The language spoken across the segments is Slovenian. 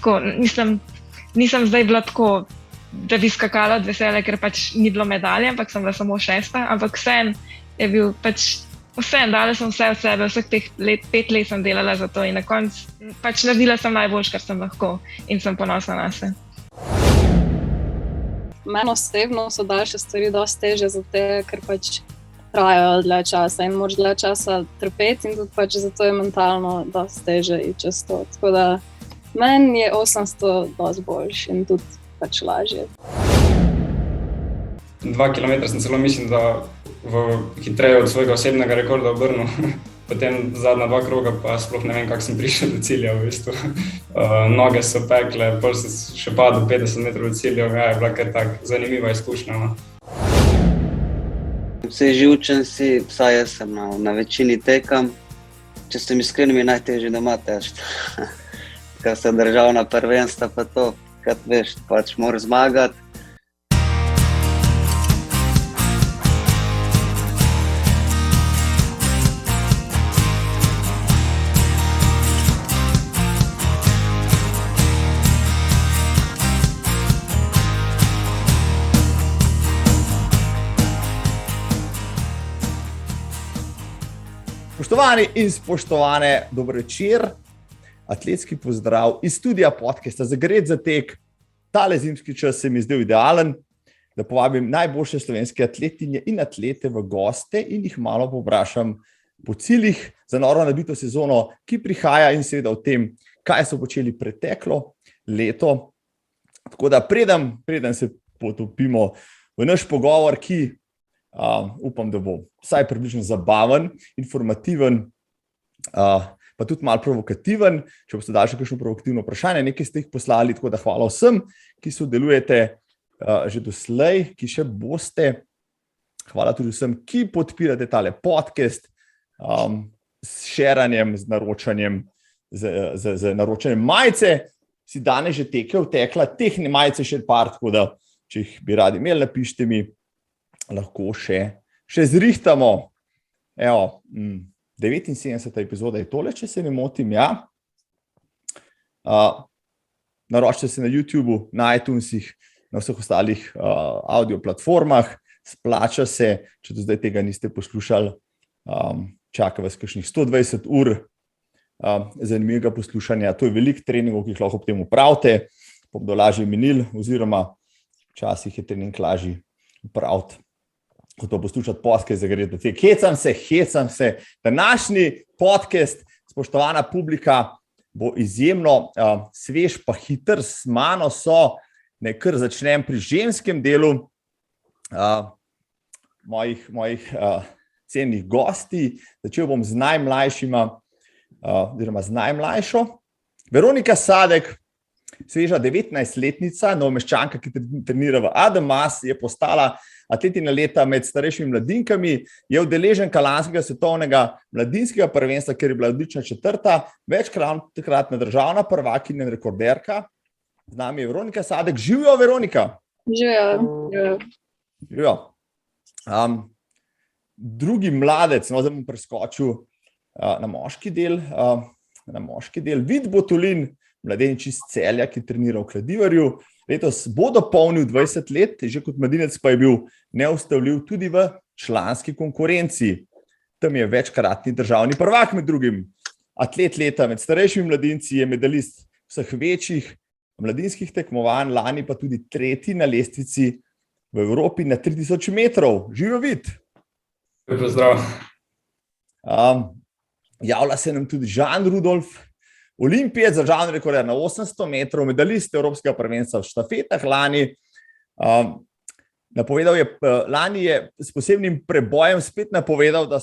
tako, nisem zdaj bila tako, da bi skakala od veselja, ker pač ni bilo medalje, ampak sem bila samo 6. Ampak vseeno je bil pač, dala sem vse od sebe, vseh teh 5 let sem delala za to in na koncu pač naredila sem najboljš, kar sem lahko in sem ponosna na se. Meni osebno so daljše stvari dosti težje, zato ker pač trajajo dlje časa in moraš dlje časa trpeti in tudi pač zato je mentalno dosti težje iti čez to. Tako da meni je 800 dosti boljš in tudi pač lažje. 2 kilometra sem celo mislim, da hitreje od svojega osebnega rekorda obrnil. Potem zadnja 2 kroga pa sploh ne vem, kako sem prišel do cilja v bistvu. Noge so pekle, pol sem še padel 50 metrov do cilja, je bila kar tak zanimiva izkušnja. No. Vse živčen si, vsaj jaz sem na večini tekam. Če sem iskren, mi je najtežje doma težiti. Kaj se državna prvenstva pa to, kad veš, pač moraš zmagati. Spoštovani in spoštovane, dober večer. Atletski pozdrav iz studia podcasta Zagret za tek. Tale zimski čas se mi zdel idealen, da povabim najboljše slovenske atletinje in atlete v goste in jih malo povprašam po ciljih za noro nabito sezono, ki prihaja in seveda o tem, kaj so počeli preteklo leto. Tako da preden se potopimo v naš pogovor, ki upam, da bo vsaj približno zabaven, informativen, pa tudi malo provokativen. Če boste dali še kakšno provokativno vprašanje, nekaj ste jih poslali, tako da hvala vsem, ki sodelujete že doslej, ki še boste. Hvala tudi vsem, ki podpirate tale podcast s šeranjem, z naročanjem, z naročanjem majice. Si danes že tekla, teh majice še par, tako da če jih bi radi imeli, napišite mi, lahko še zrihtamo. Evo, 79. epizoda je tole, če se ne motim, ja. Naročite se na YouTubeu, na iTunesih, na vseh ostalih audio platformah. Splača se, če do zdaj tega niste poslušali, čaka vas kakšnih 120 ur zanimivega poslušanja. To je veliko treningov, ki jih lahko ob tem upravite, pa bodo lažje minili, oziroma včasih je trening lažji upraviti, kot pa poslušati podcast Zagret za tek. Hecam se. Današnji podcast, spoštovana publika, bo izjemno svež pa hiter. S mano so, kar začnem pri ženskem delu mojih cenjenih gosti. Začel bom z najmlajšima, oziroma z najmlajšo. Veronika Sadek, sveža 19-letnica, Novomeščanka, ki trenira v Ademas, je postala atletina leta med starejšimi mladinkami, je udeleženka lanskega svetovnega mladinskega prvenstva, ker je bila odlična 4., večkratna državna prvakinja in rekorderka. Z nami je Veronika Sadek. Živijo, Veronika! Živijo. Drugi mladec, zdaj bom preskočil na moški del. Vid Botulin, mladenič iz Celja, ki trenira v Kladivarju. Letos bo dopolnil 20 let, že kot mladinec pa je bil neustavljiv tudi v članski konkurenci. Tam je večkratni državni prvak med drugim. Atlet leta med starejšimi mladinci, je medalist vseh večjih mladinskih tekmovanj, lani pa tudi 3. na lestvici v Evropi na 3000 metrov. Živijo, Vid! Pozdrav. Javlja se nam tudi Žan Rudolf, olimpijec, državni rekorder na 800 metrov, medalist Evropskega prvenstva v štafetah lani. Lani je s posebnim prebojem spet napovedal, da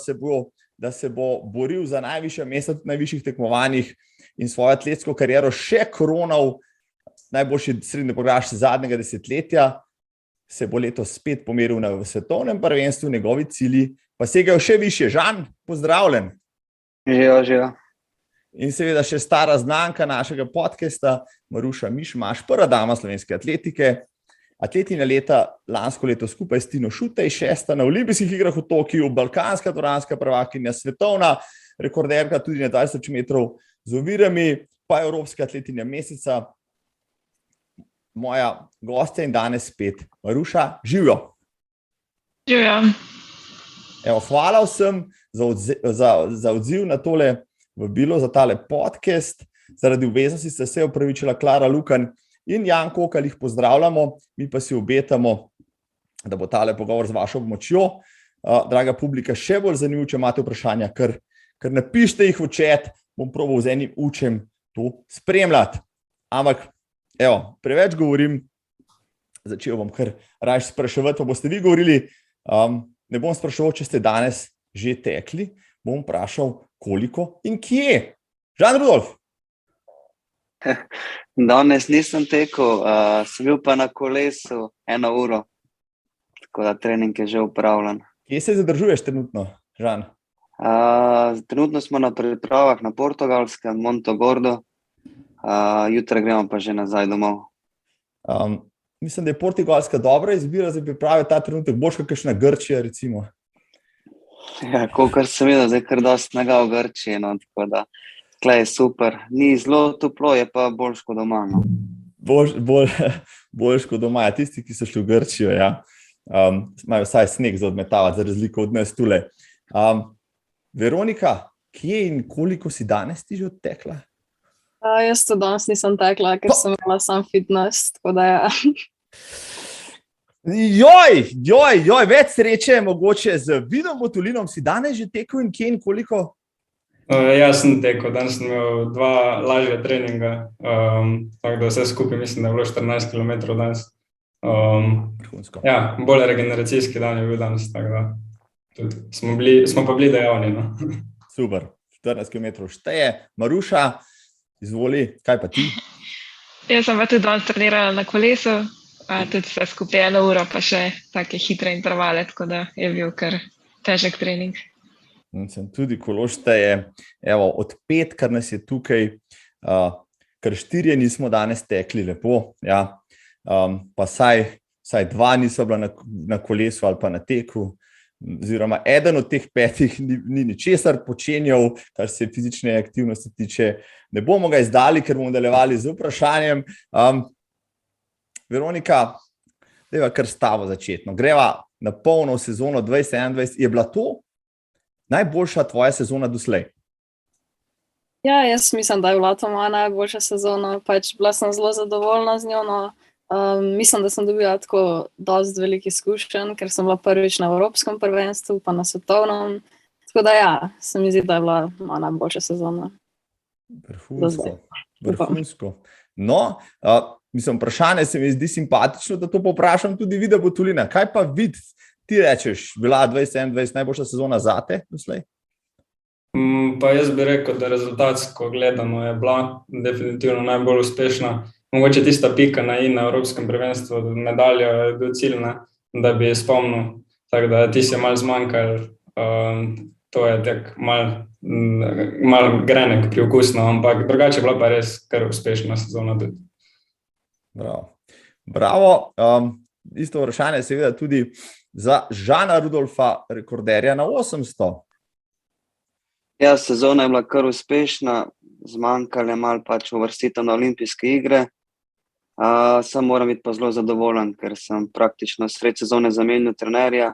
se bo boril za najvišja mesta v najvišjih tekmovanjih in svojo atletsko kariero še kronal najboljši srednjeboglaš zadnjega desetletja. Se bo letos spet pomeril na svetovnem prvenstvu, njegovi cilji pa segajo še višje. Žan, pozdravljen. Živijo. In seveda še stara znanka našega podcasta, Maruša Mišmaš, prva dama slovenske atletike. Atletina leta lansko leto skupaj s Tino Šutej, 6. na olimpijskih igrah v Tokiu, balkanska dvoranska prvakinja, svetovna rekorderka tudi na 20 metrov z ovirami, pa evropska atletinja meseca moja gostja in danes spet Maruša, živijo. Živjo. Evo, hvala vsem za odziv na tole vabilo, za tale podcast. Zaradi obveznosti ste se opravičila Klara Lukan in Jan Kokal, jih pozdravljamo, mi pa si obetamo, da bo tale pogovor z vašo pomočjo. Draga publika, še bolj zanimiv, če imate vprašanja, ker napište jih v chat, bom probal z enim učem to spremljati. Ampak, evo, preveč govorim, začel bom kar raje spraševati, pa boste vi govorili, ne bom spraševal, če ste danes že tekli, bom vprašal, koliko in kje. Žan Rudolf. Danes nisem tekel, sem bil pa na kolesu 1 uro, tako da trening je že upravljen. Kje se zadržuješ trenutno, Žan? Trenutno smo na pripravah na Portugalskem, Montogordo, jutri gremo pa že nazaj domov. Mislim, da je Portugalska dobra izbira za priprave ta trenutek, boljša kakšna Grčija, recimo. Ja, kolikor sem videl, zdaj kar dosti snega v Grčiji, no, tako da tle je super. Ni zelo toplo, je pa boljš kot doma. No. Boljš kot doma. Tisti, ki so šli v Grčijo, ja, imajo vsaj sneg za odmetavati, za razliko od nas tule. Veronika, kje in koliko si danes ti že odtekla? Jaz to danes nisem tekla, ker sem imela sam fitness, tako da ja. Joj, več sreče mogoče z Vidom Botulinom. Si danes že tekel in kje in koliko? Jaz sem tekel, danes sem imel 2 lažja treninga, tako da vse skupaj mislim, da je bilo 14 km danes. Ja, bolj regeneracijski dan je bil danes, tako da tudi smo pa bili dejavni. No. Super, 14 km šteje. Maruša, izvoli, kaj pa ti? Jaz sem pa tudi danes trenirala na kolesu, tudi vse skupaj 1 uro, pa še take hitre intervale, tako da je bil kar težek trening. Sem tudi kolo šteje. Evo, od 5, kar nas je tukaj, kar 4 nismo danes tekli lepo, ja. Pa saj 2 niso bila na kolesu ali pa na teku, oziroma eden od teh 5 ni ničesar počenjal, kar se fizične aktivnosti tiče. Ne bomo ga izdali, ker bomo nadaljevali z vprašanjem. Veronika, dajva kar stavo začetno. Greva na polno sezono 2021. Je bila to najboljša tvoja sezona doslej? Ja, jaz mislim, da je bila to moja najboljša sezona, pač bila sem zelo zadovoljna z njo, no. Mislim, da sem dobila tako dosti velik izkušenj, ker sem bila prvič na Evropskem prvenstvu, pa na svetovnem, tako da ja, se mi zdi, da je bila moja najboljša sezona. Vrhunsko. No, mislim, vprašanje se mi zdi simpatično, da to poprašam tudi Vida Botulina. Kaj pa Vid, ti rečeš, bila 2021 najboljša sezona zate doslej? Pa jaz bi rekel, da rezultatsko gledano je bila definitivno najbolj uspešna. Mogoče tista pika na i na Evropskem prvenstvu, medalja je bil ciljna, da bi spomnil, tako da ti si malo zmanjkal, to je tak malo grenek priokusno, ampak drugače je bila pa res kar uspešna sezona tudi. Bravo. Isto vprašanje seveda tudi za Žana Rudolfa, rekorderja na 800. Ja, sezona je bila kar uspešna, zmanjkalo je malo pač uvrstitev na olimpijske igre. Sam moram biti pa zelo zadovoljen, ker sem praktično sred sezone zamenjal trenerja,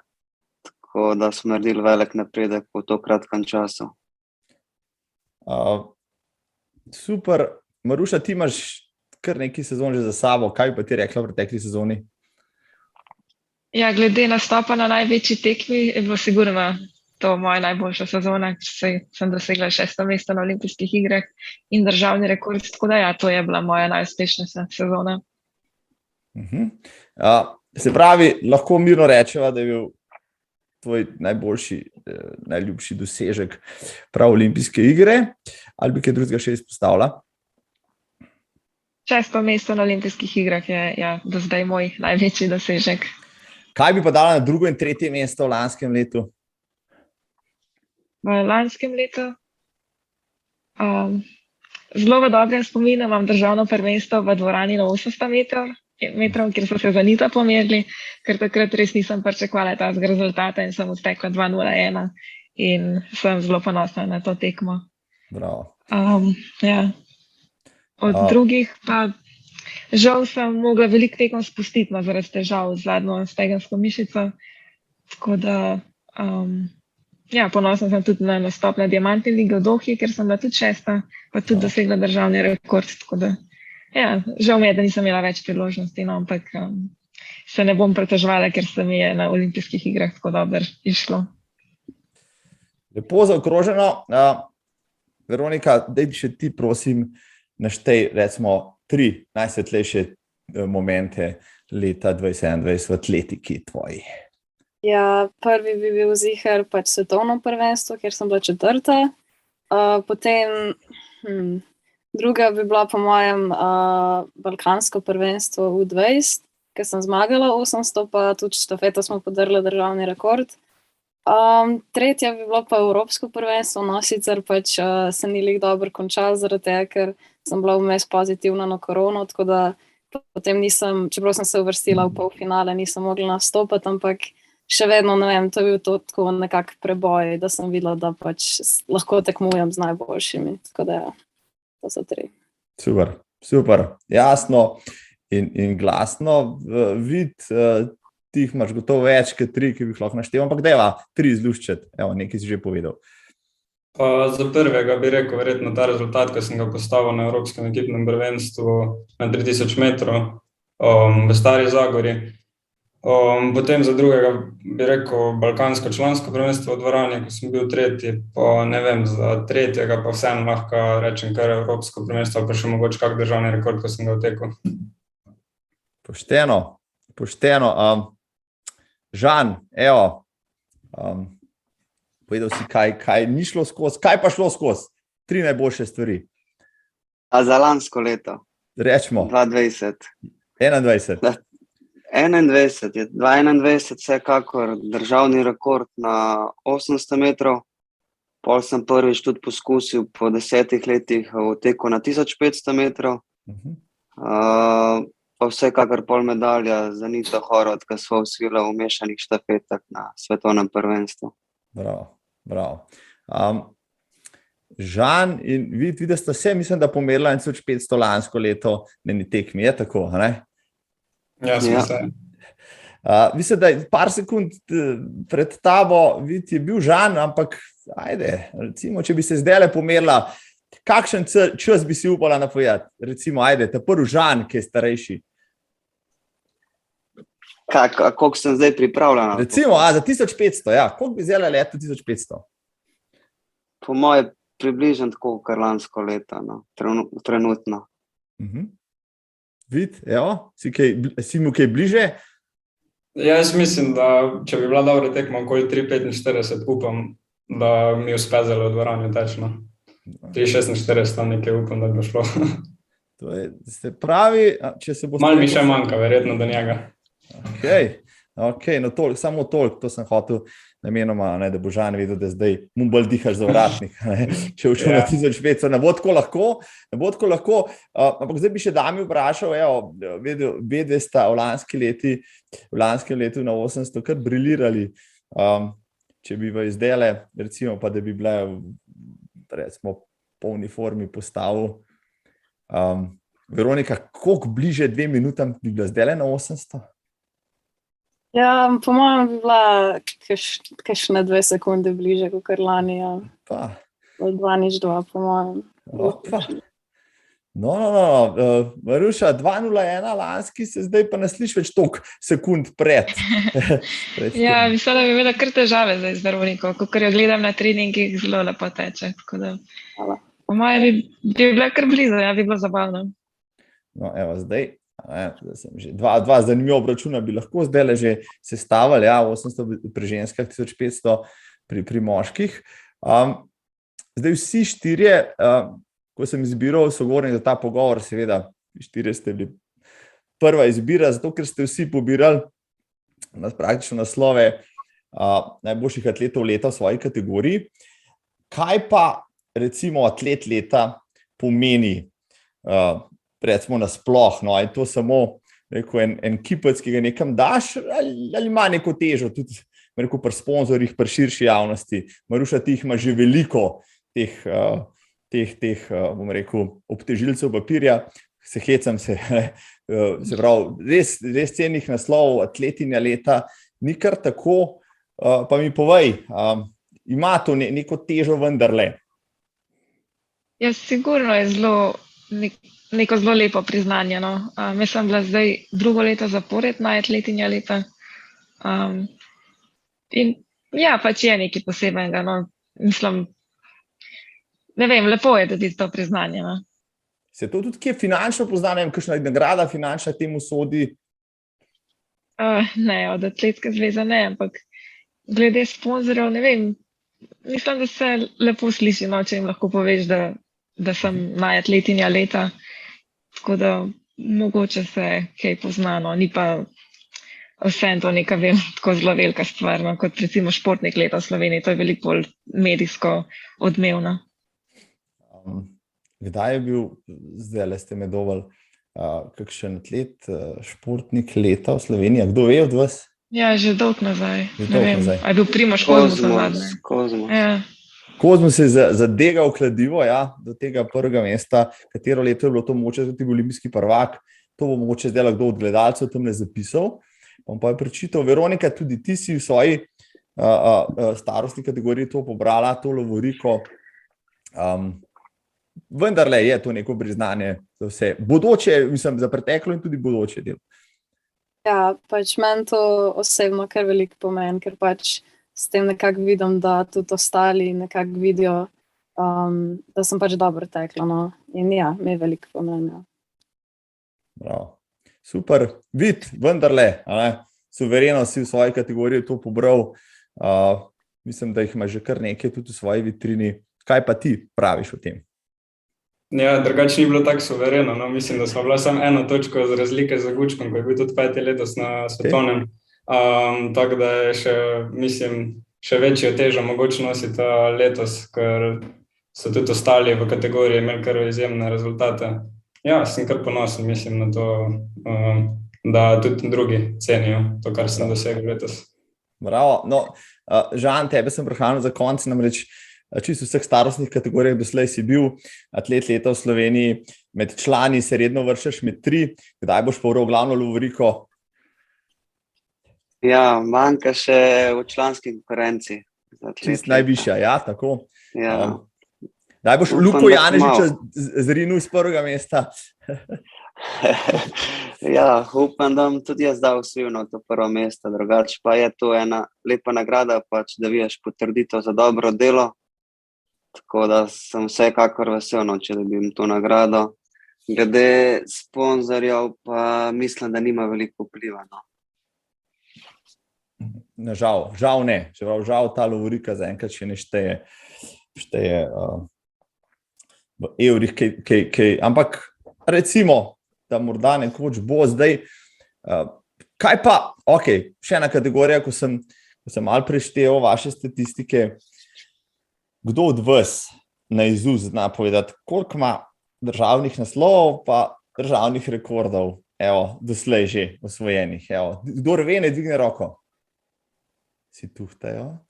tako da smo naredili velik napredek v to kratkem času. Super. Maruša, ti imaš kar nekaj sezon že za sabo. Kaj bi pa ti rekla v pretekli sezoni? Ja, glede nastopa na največji tekmi je bilo sigurno to moja najboljša sezona, ker sem dosegla 6. mesto na olimpijskih igrah in državni rekord, tako da ja, to je bila moja najuspešnejša sezona. Se pravi, lahko mirno rečeva, da je bil tvoj najboljši, najljubši dosežek prav olimpijske igre, ali bi kaj drugega še izpostavila? 6. mesto na olimpijskih igrah je ja, do zdaj moj največji dosežek. Kaj bi pa dala na 2. in 3. mesto v lanskem letu? V lanskem letu zelo v dobrem spominu imam državno prvenstvo v dvorani na 800 metrov, kjer so se za Nita pomerili, ker takrat res nisem pričakovala tega rezultata in sem odtekla 2:01 in sem zelo ponosna na to tekmo. Bravo. Ja. Od drugih pa žal sem mogla veliko tekom spustiti, no, zaradi težav z zadnjo stegensko mišico. Tako da, ja, ponosna sem tudi na nastop na Diamantni ligi v Dohi, ker sem bila tudi 6., pa tudi dosegla državni rekord. Tako da, ja, žal mi je, da nisem imela več priložnosti, no, ampak se ne bom preteževala, ker se mi je na olimpijskih igrah tako dobro išlo. Lepo zaokroženo. Veronika, daj še ti, prosim, naštej recimo 3 najsvetlejše momente leta 2021 v atletiki tvoji. Ja, prvi bi bil ziher pač svetovno prvenstvo, kjer sem bila 4. Potem druga bi bila po mojem balkansko prvenstvo U20, ker sem zmagala 800, pa tudi štafeto smo podrli državni rekord. Tretja bi bilo pa evropsko prvenstvo, no sicer pač se ni lih dobro končalo zaradi tega, ker sem bila vmes pozitivna na korono, tako da potem nisem, čeprav sem se uvrstila v polfinale, nisem mogla nastopati, ampak še vedno, ne vem, to je bil to tako nekak preboj, da sem videla, da pač lahko tekmujem z najboljšimi, tako da ja, to so 3. Super, jasno in glasno. Vid, ti jih imaš gotovo več kot 3, ki bi jih lahko naštel, ampak dajva 3 izluščiti, evo, nekaj si že povedal. Za prvega bi rekel verjetno ta rezultat, ki sem ga postavil na Evropskem ekipnem prvenstvu na 3000 metrov v Stari Zagori. Potem za drugega bi rekel balkansko člansko prvenstvo v dvorani, ko sem bil 3., pa ne vem, za tretjega pa vseeno lahko rečem kar Evropsko prvenstvo, pa še mogoče kak državni rekord, ko sem ga vtekel. Pošteno. Žan, evo, povedal si, kaj ni šlo skozi, kaj pa šlo skozi? 3 najboljše stvari. A za lansko leto? Rečemo. 2020. 21. 2021 vsekakor državni rekord na 800 metrov. Pol sem prvič tudi poskusil po 10 letih v teku na 1500 metrov. Pa vsekakor pol medalja za Nito Horvat, ki sva osvojila v mešanih štafetah na svetovnem prvenstvu. Bravo. Žan in Vid, da sta se, mislim, da pomerila 1500 lansko leto na eni tekmi, je tako, ne? Ja, sem se. Mislim, da par sekund pred tabo, Vid, je bil Žan, ampak ajde, recimo, če bi se zdajle pomerila, kakšen čas bi si upala napovedati? Recimo, ajde, ta prvi Žan, ki je starejši. Koliko sem zdaj pripravljena? Recimo, za 1500, ja. Koliko bi zdajle leto 1500? Po moje približno tako, kar lansko leto, no, trenutno. Vid, evo, si mu kaj bliže? Jaz mislim, da če bi bila dobra tekma okoli 3:45, upam, da mi uspe zelo v dvorani tečno. 3:46 nekaj upam, da bi šlo. To je, se pravi, če se bo... Malo mi še manjka, verjetno do njega. Ok, no toliko, samo toliko, to sem hotel namenoma, ne, da bo Žan vedel, da zdaj mu bolj dihaš za vratnik. Če učil na 1500, ne bo tako lahko, ampak zdaj bi še Dami vprašal, evo, vedve sta v lanskem letu na 800 kar briljirali, če bi v izdele, recimo pa, da bi bile recimo po uniformi postavil. Veronika, koliko bliže 2 minutam bi bila zdajle na 800? Ja, po mojem bi bila kakšne 2 sekunde bliže, kot lani, ja. 2:02, po mojem. No, Maruša, 2:01 lanski, se zdaj pa ne sliši več toliko sekund pred. Ja, mislim, da bi imela kar težave zdaj z Veroniko, kakor jo gledam na treningih, zelo lepo teče. Tako da, po mojem bi bila kar blizu, ja, bi bilo zabavno. No, evo, zdaj sem že dva zanimiva obračuna bi lahko zdaj že sestavili, ja, 800 pri ženskah, 1500 pri moških. Zdaj vsi 4, ko sem izbiral sogovornik za ta pogovor, seveda 4 ste bili prva izbira, zato ker ste vsi pobirali praktično naslove najboljših atletov leta v svoji kategoriji. Kaj pa recimo atlet leta pomeni recimo nasploh, no, je to samo en kipec, ki ga nekam daš, ali ima neko težo tudi pri sponzorjih, pri širši javnosti? Maruša, ti jih ima že veliko teh bom rekel, obtežilcev papirja. se hecam, se pravi, res cenih naslovov, atletinja leta, ni kar tako, pa mi povej, ima to neko težo vendarle? Ja, sigurno je neko zelo lepo priznanje. No. Jaz sem bila zdaj drugo leto zapored na atletinja leta. In ja, pač je nekaj posebenega. No. Mislim, ne vem, lepo je dobiti to priznanje. No. Se to tudi kje finančno pozna, ne vem, kakšna nagrada finančna temu sodi? Ne, od Atletske zveze ne, ampak glede sponzorjev, ne vem, mislim, da se lepo sliši, no, če jim lahko poveš, da sem najatletinja leta. Tako da mogoče se kaj pozna, no, ni pa vseeno to neka vem, tako zelo velika stvar, no, kot recimo športnik leta v Sloveniji, to je veliko bolj medijsko odmevno. Kdaj je bil, zdaj ste me dovolj, kakšen atlet, športnik leta v Sloveniji? Kdo ve od vas? Ja, že dolgo nazaj. Že Ne dolgo vem, nazaj. a je bil Primož Kozmus nazadnje. Kozmus. Ja. Kozmus je zadegal kladivo, ja, do tega prvega mesta, katero leto je bilo to mogoče, tudi olimpijski prvak. To bo mogoče zdaj kdo od gledalcev tam ne zapisal. Bom pa je prečital. Veronika, tudi ti si v svoji starostni kategoriji to pobrala, to lovoriko. Vendarle je to neko priznanje za vse. Bodoče, mislim, za preteklo in tudi bodoče del. Ja, pač meni to osebno kar veliko pomeni, ker pač s tem nekako vidim, da tudi ostali nekako vidijo, da sem pač dobro tekla. No. In ja, mi je veliko pomeni. Ja. Bravo. Super. Vid, vendarle, suvereno si v svoji kategoriji to pobral. Mislim, da jih ima že kar nekaj tudi v svoji vitrini. Kaj pa ti praviš o tem? Ja, drugače ni bilo tako suvereno. No. Mislim, da smo bila samo eno točko z razlike za Gučkom, ko je bil tudi 5. letos na svetovnem. Tako da je še večjo težo mogoče nositi letos, ker so tudi ostali v kategoriji imeli kar izjemne rezultate. Ja, sem kar ponosen, mislim na to, da tudi drugi cenijo to, kar sem dosegel letos. Bravo. No, Žan, tebe sem prehranil za konec, namreč čisto vseh starostnih kategorijah doslej si bil atlet leta v Sloveniji, med člani se redno vršaš med 3. Kdaj boš pobral glavno lovoriko? Ja, manjka še v članski konkurenci. Čist najvišja, ja, tako. Ja. Daj boš Luko Janežiča zrinil z prvega mesta. Ja, upam, da bom tudi jaz dal svivno to prvo mesto, drugače pa je to ena lepa nagrada, pač da vidiš potrditev za dobro delo, tako da sem vsekakor vesel, če dobim to nagrado. Glede sponzorjev pa mislim, da nima veliko vpliva. No. Žal ne, žal ta lovorika zaenkrat še ne šteje v evrih, ampak recimo, da morda nekoč bo zdaj. Kaj pa, še ena kategorija, ko sem malo preštel vaše statistike, kdo od vas na izuz zna povedati, koliko ima državnih naslovov pa državnih rekordov, doslej že osvojenih. Kdor ve, ne dvigne roko. Si tuhtajo.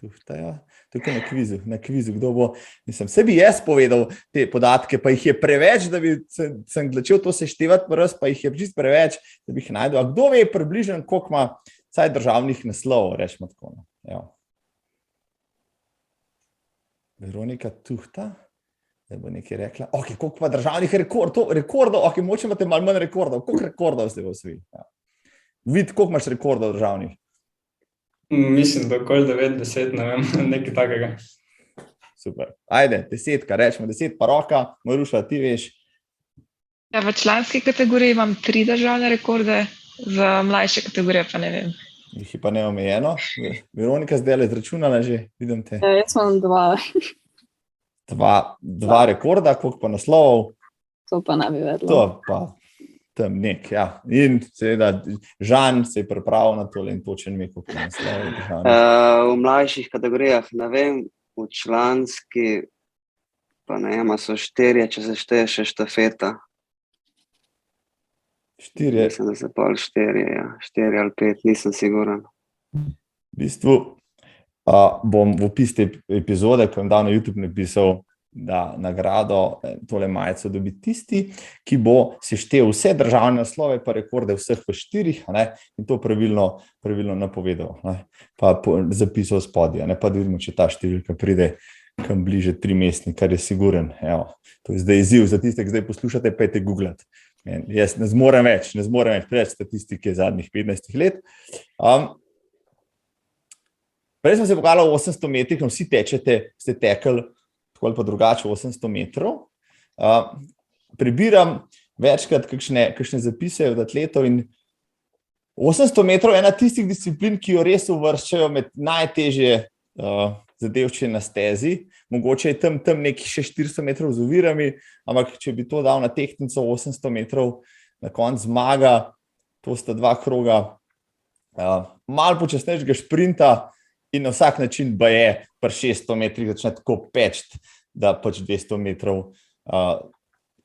Tukaj na kvizu, kdo bo, vse bi jaz povedal te podatke, pa jih je preveč, da bi sem začel to seštevati, pa jih je čist preveč, da bi jih najdel. A kdo ve približno, koliko ima vsaj državnih naslovov, rečemo tako. Veronika tuhta, da bo nekaj rekla. Koliko pa državnih rekordov, moče imate malo manj rekordov, koliko rekordov ste v osvojili? Vid, koliko imaš rekordov državnih? Mislim, da okoli 9-10, ne vem, nekaj takega. Super. Ajde, 10, rečemo 10, pa roka, Maruša, ti veš. Ja, v članski kategoriji imam 3 državne rekorde, za mlajše kategorije pa ne vem. Jih je pa neomejeno. Veronika zdaj je izračunala že, vidim te. Ja, jaz imam 2. 2 rekorda, koliko pa naslovov? To pa ne bi vedela. To pa tam nek, ja. In seveda Žan se je pripravil na tole in točen mi, koliko naslovov državnih. V mlajših kategorijah, ne vem, v članski pa ne vem, so 4, če se šteje še štafeta. 4. Mislim, da se pol 4, ja. 4 ali 5, nisem siguren. V bistvu bom v opis te epizode, ko bom dal na YouTube napisal da nagrado, tole majico dobi tisti, ki bo seštel vse državne naslove pa rekorde vseh v 4, in to pravilno napovedal, pa zapisal spodaj, pa da vidimo, če ta številka pride kam bliže 3-mestni, kar je siguren. Evo, to je zdaj izziv za tiste, ki zdaj poslušate, pejte googlati. Jaz ne zmorem več preveč statistike zadnjih 15 let. Prej sem se pokazal v 800 metrih, vsi tečete, ste tekli tako ali pa drugače 800 metrov. Prebiram večkrat kakšne zapise od atletov in 800 metrov je ena tistih disciplin, ki jo res uvrščajo med najtežje zadevčine na stezi. Mogoče je tam nekih še 400 metrov z ovirami, ampak če bi to dal na tehtnico 800 metrov, na konc zmaga, to sta 2 kroga, malo počasnejšega šprinta in na vsak način baje pri 600 metrih začne tako peči, da pač 200 metrov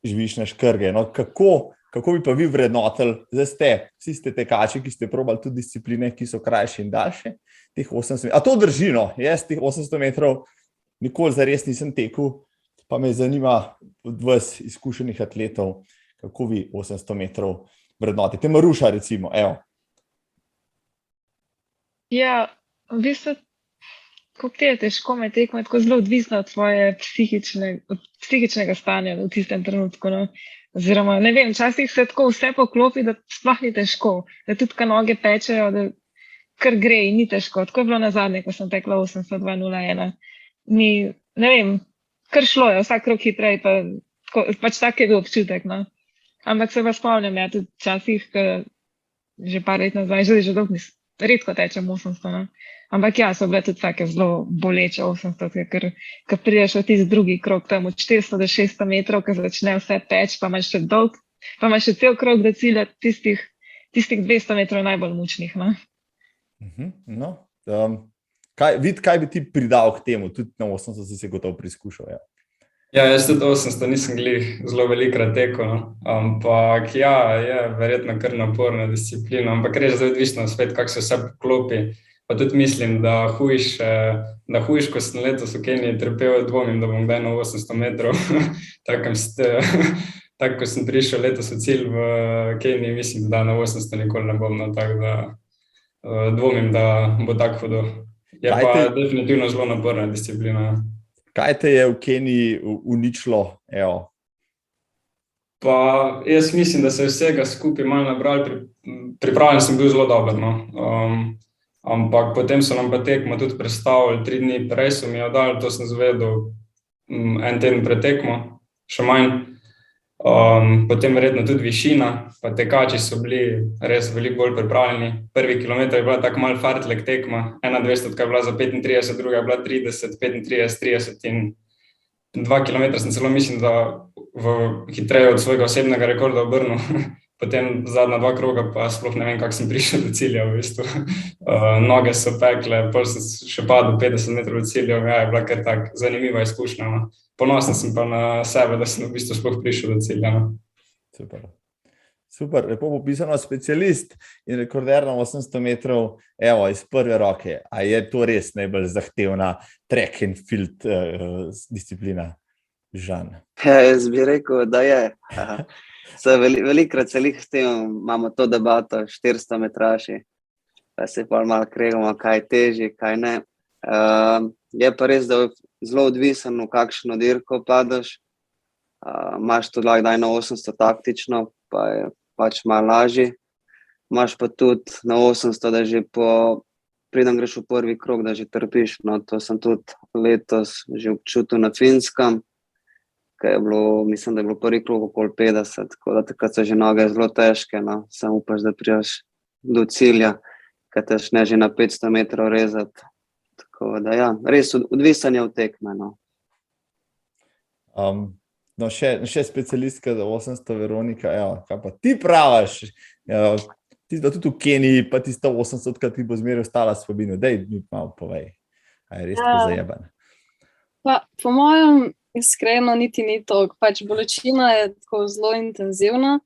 živiš na škrge. No, kako bi pa vi vrednotili, zdaj vsi ste tekači, ki ste probali tudi discipline, ki so krajše in daljše, teh 800 metrov. A to drži, no? Jaz teh 800 metrov nikoli zares nisem tekel, pa me zanima od vas izkušenih atletov, kako vi 800 metrov vrednotite. Maruša recimo, evo. Ja, v bistvu, kako ti je težko med tekmo, je tako zelo odvisno od svoje psihičnega stanja v tistem trenutku, no. Oziroma, ne vem, včasih se tako vse poklopi, da sploh ni težko, da tudi noge pečejo, da kar gre in ni težko. Tako je bilo nazadnje, ko sem tekla 802.01. Ne vem, kar šlo je, vsak krog hitrej, pač tak je bil občutek, no. Ampak se pa spomnim, ja, tudi včasih, že par let nazaj, že dolgo redko tečem 800, no. Ampak ja, so bile tudi take zelo boleče 800, ker prideš v tisti drugi krog, tam od 400 do 600 metrov, ko začne vse teči, pa imaš še dolg, pa imaš še cel krog do cilja, tistih 200 metrov najbolj mučnih, no. No, kaj bi ti pridal k temu, tudi na 800 si se gotovo preizkušal, ja. Ja, jaz tudi 800 nisem glih zelo velikrat tekel, no. Ampak ja, je verjetno kar naporna disciplina, ampak res zdaj odvisno spet, kako se vse poklopi. Pa tudi mislim, da hujš, ko sem letos v Keniji trpel, dvomim, da bom kdaj na 800 metrov. Tako, ko sem prišel letos v cilj v Keniji, mislim, da na 800 nikoli ne bom, no, tako da dvomim, da bo tako hudo. Je pa definitivno zelo naporna disciplina. Kaj te je v Keniji uničilo? Evo. Pa jaz mislim, da se vsega skupaj malo nabrali, pripravljen sem bil zelo dober, no. Ampak potem so nam pa tekmo tudi prestavili 3 dni prej, so mi jo dali, to sem zvedel 1 teden pred tekmo, še manj. Potem verjetno tudi višina, pa tekači so bili res veliko bolj pripravljeni. Prvi kilometer je bila tako malo fartlek tekma, 1,200 je bila za 35, druga je bila 30, 35, 30 in 2 kilometra sem celo mislim, da hitreje od svojega osebnega rekorda obrnil. Potem zadnja 2 kroga pa sploh ne vem, kako sem prišel do cilja, v bistvu. Noge so pekle, pol sem še padel 50 metrov do cilja, ja, je bila kar tak zanimiva izkušnja, no. Ponosen sem pa na sebe, da sem v bistvu sploh prišel do cilja, no. Super, lepo popisano, specialist in rekorder na 800 metrov, evo, iz prve roke. A je to res najbolj zahtevna track and field disciplina, Žan? Ja, jaz bi rekel, da je. Velikrat se s tem imamo to debato, 400 metraši, pa se pa malo kregamo, kaj je težje, kaj ne. Je pa res, da je zelo odvisen, v kakšno dirko padeš. Imaš to lahko daj na 800 taktično, pa je pač malo lažje. Imaš pa tudi na 800, da že preden greš v prvi krog, da že trpiš. No, to sem tudi letos že občutil na Finskem, ker je bilo, mislim, da je bilo prvi krog okoli 50, tako da takrat so že noge zelo težke, no. Samo upaš, da prideš do cilja, ker te začne že na 500 metrov rezati. Tako da ja, res odvisen je od tekme, no. No, še specialistka za 800, Veronika, evo, kaj pa ti praviš? Tisto tudi v Keniji, pa tisto 800, kad ti bo zmeraj ostala svobino. Dej mi malo povej, a je res tako zajebana? Pa, po mojem, iskreno niti ni toliko, pač bolečina je tako zelo intenzivna,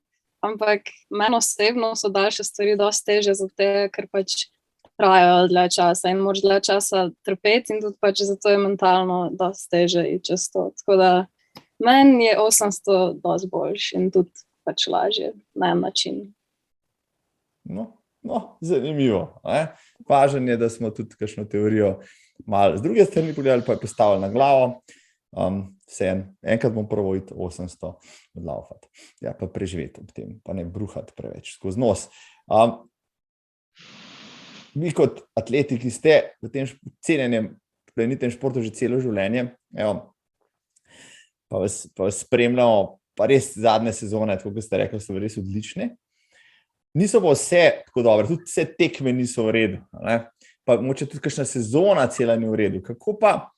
ampak meni osebno so daljše stvari dosti težje, zato ker pač trajajo dlje časa in moraš dlje časa trpeti in tudi pač zato je mentalno dosti teže iti čez to. Tako da meni je 800 dosti boljši in tudi pač lažje na en način. No, zanimivo. Važno je, da smo tudi kakšno teorijo malo z druge strani pogledali, pa je postavili na glavo. Enkrat bom probal iti 800 odlaufati. Ja, pa preživeti ob tem, pa ne bruhati preveč skozi nos. Vi kot atleti, ki ste v tem cenjenem plemenitem športu že celo življenje, pa vas spremljamo, pa res zadnje sezone, tako kot ste rekli, so res odlične. Niso pa vse tako dobre, tudi vse tekme niso v redu. Pa mogoče tudi kakšna sezona cela ni v redu. Kako pa,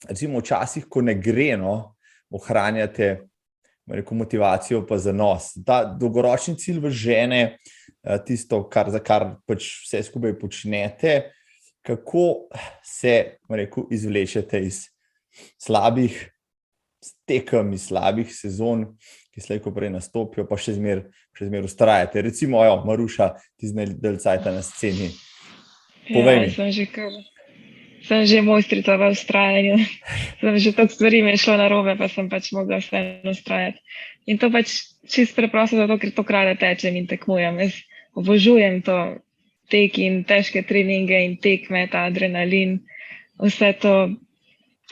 recimo včasih, ko ne gre, ohranjate motivacijo pa zanos. Ta dolgoročni cilj v žene, tisto, za kar pač vse skupaj počnete, kako se izvlečete iz slabih tekem, iz slabih sezon, ki slej ko prej nastopijo, pa še zmer ustrajate. Recimo, Maruša, ti zdaj dalj cajta na sceni. Povej mi. Sem že mojstrica v ustrajanju. Sem že tako stvari mi je šlo narobe, pa sem pač mogla vseeno ustrajati. In to pač čisto preprosto zato, ker to kralje tečem in tekmujem. Jaz obožujem to tek in težke treninge in tekme, ta adrenalin. Vse to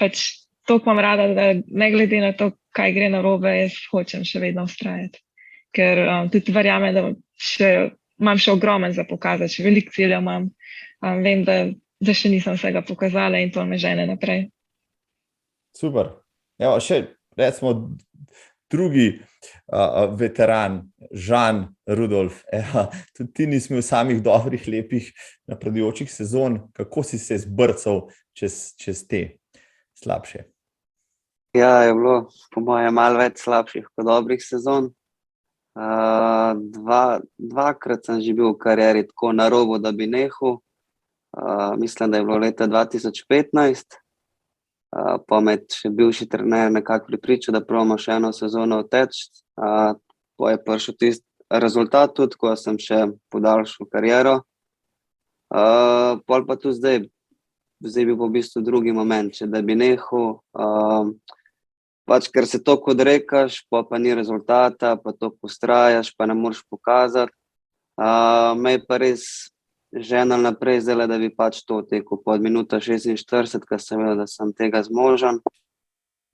pač toliko imam rada, da ne glede na to, kaj gre narobe, jaz hočem še vedno ustrajati. Ker tudi verjamem, da imam še ogromen za pokazati, še veliko ciljev imam. Vem, da še nisem vsega pokazala in to me žene naprej. Super. Še recimo drugi veteran, Žan Rudolf. Tudi ti nisi imel samih dobrih, lepih napredujočih sezon. Kako si se zbrcal čez te slabše? Ja, je bilo po mojem malo več slabših kot dobrih sezon. Dvakrat sem že bil v karieri tako na robu, da bi nehal. Mislim, da je bilo leta 2015. Pa med še bivši trener nekako pripričal, da probamo še eno sezono oteči. Pa je prišel tisti rezultat tudi, ko sem še podaljšal kariero. Pol pa tu zdaj bil v bistvu drugi moment, če da bi nehal. Pač, ker se toliko odrekaš, pa ni rezultata, pa toliko ustrajaš, pa ne moreš pokazati. Me je pa res ženil naprej zdaj, da bi pač to tekel pod minuta 46, ker sem vedel, da sem tega zmožen.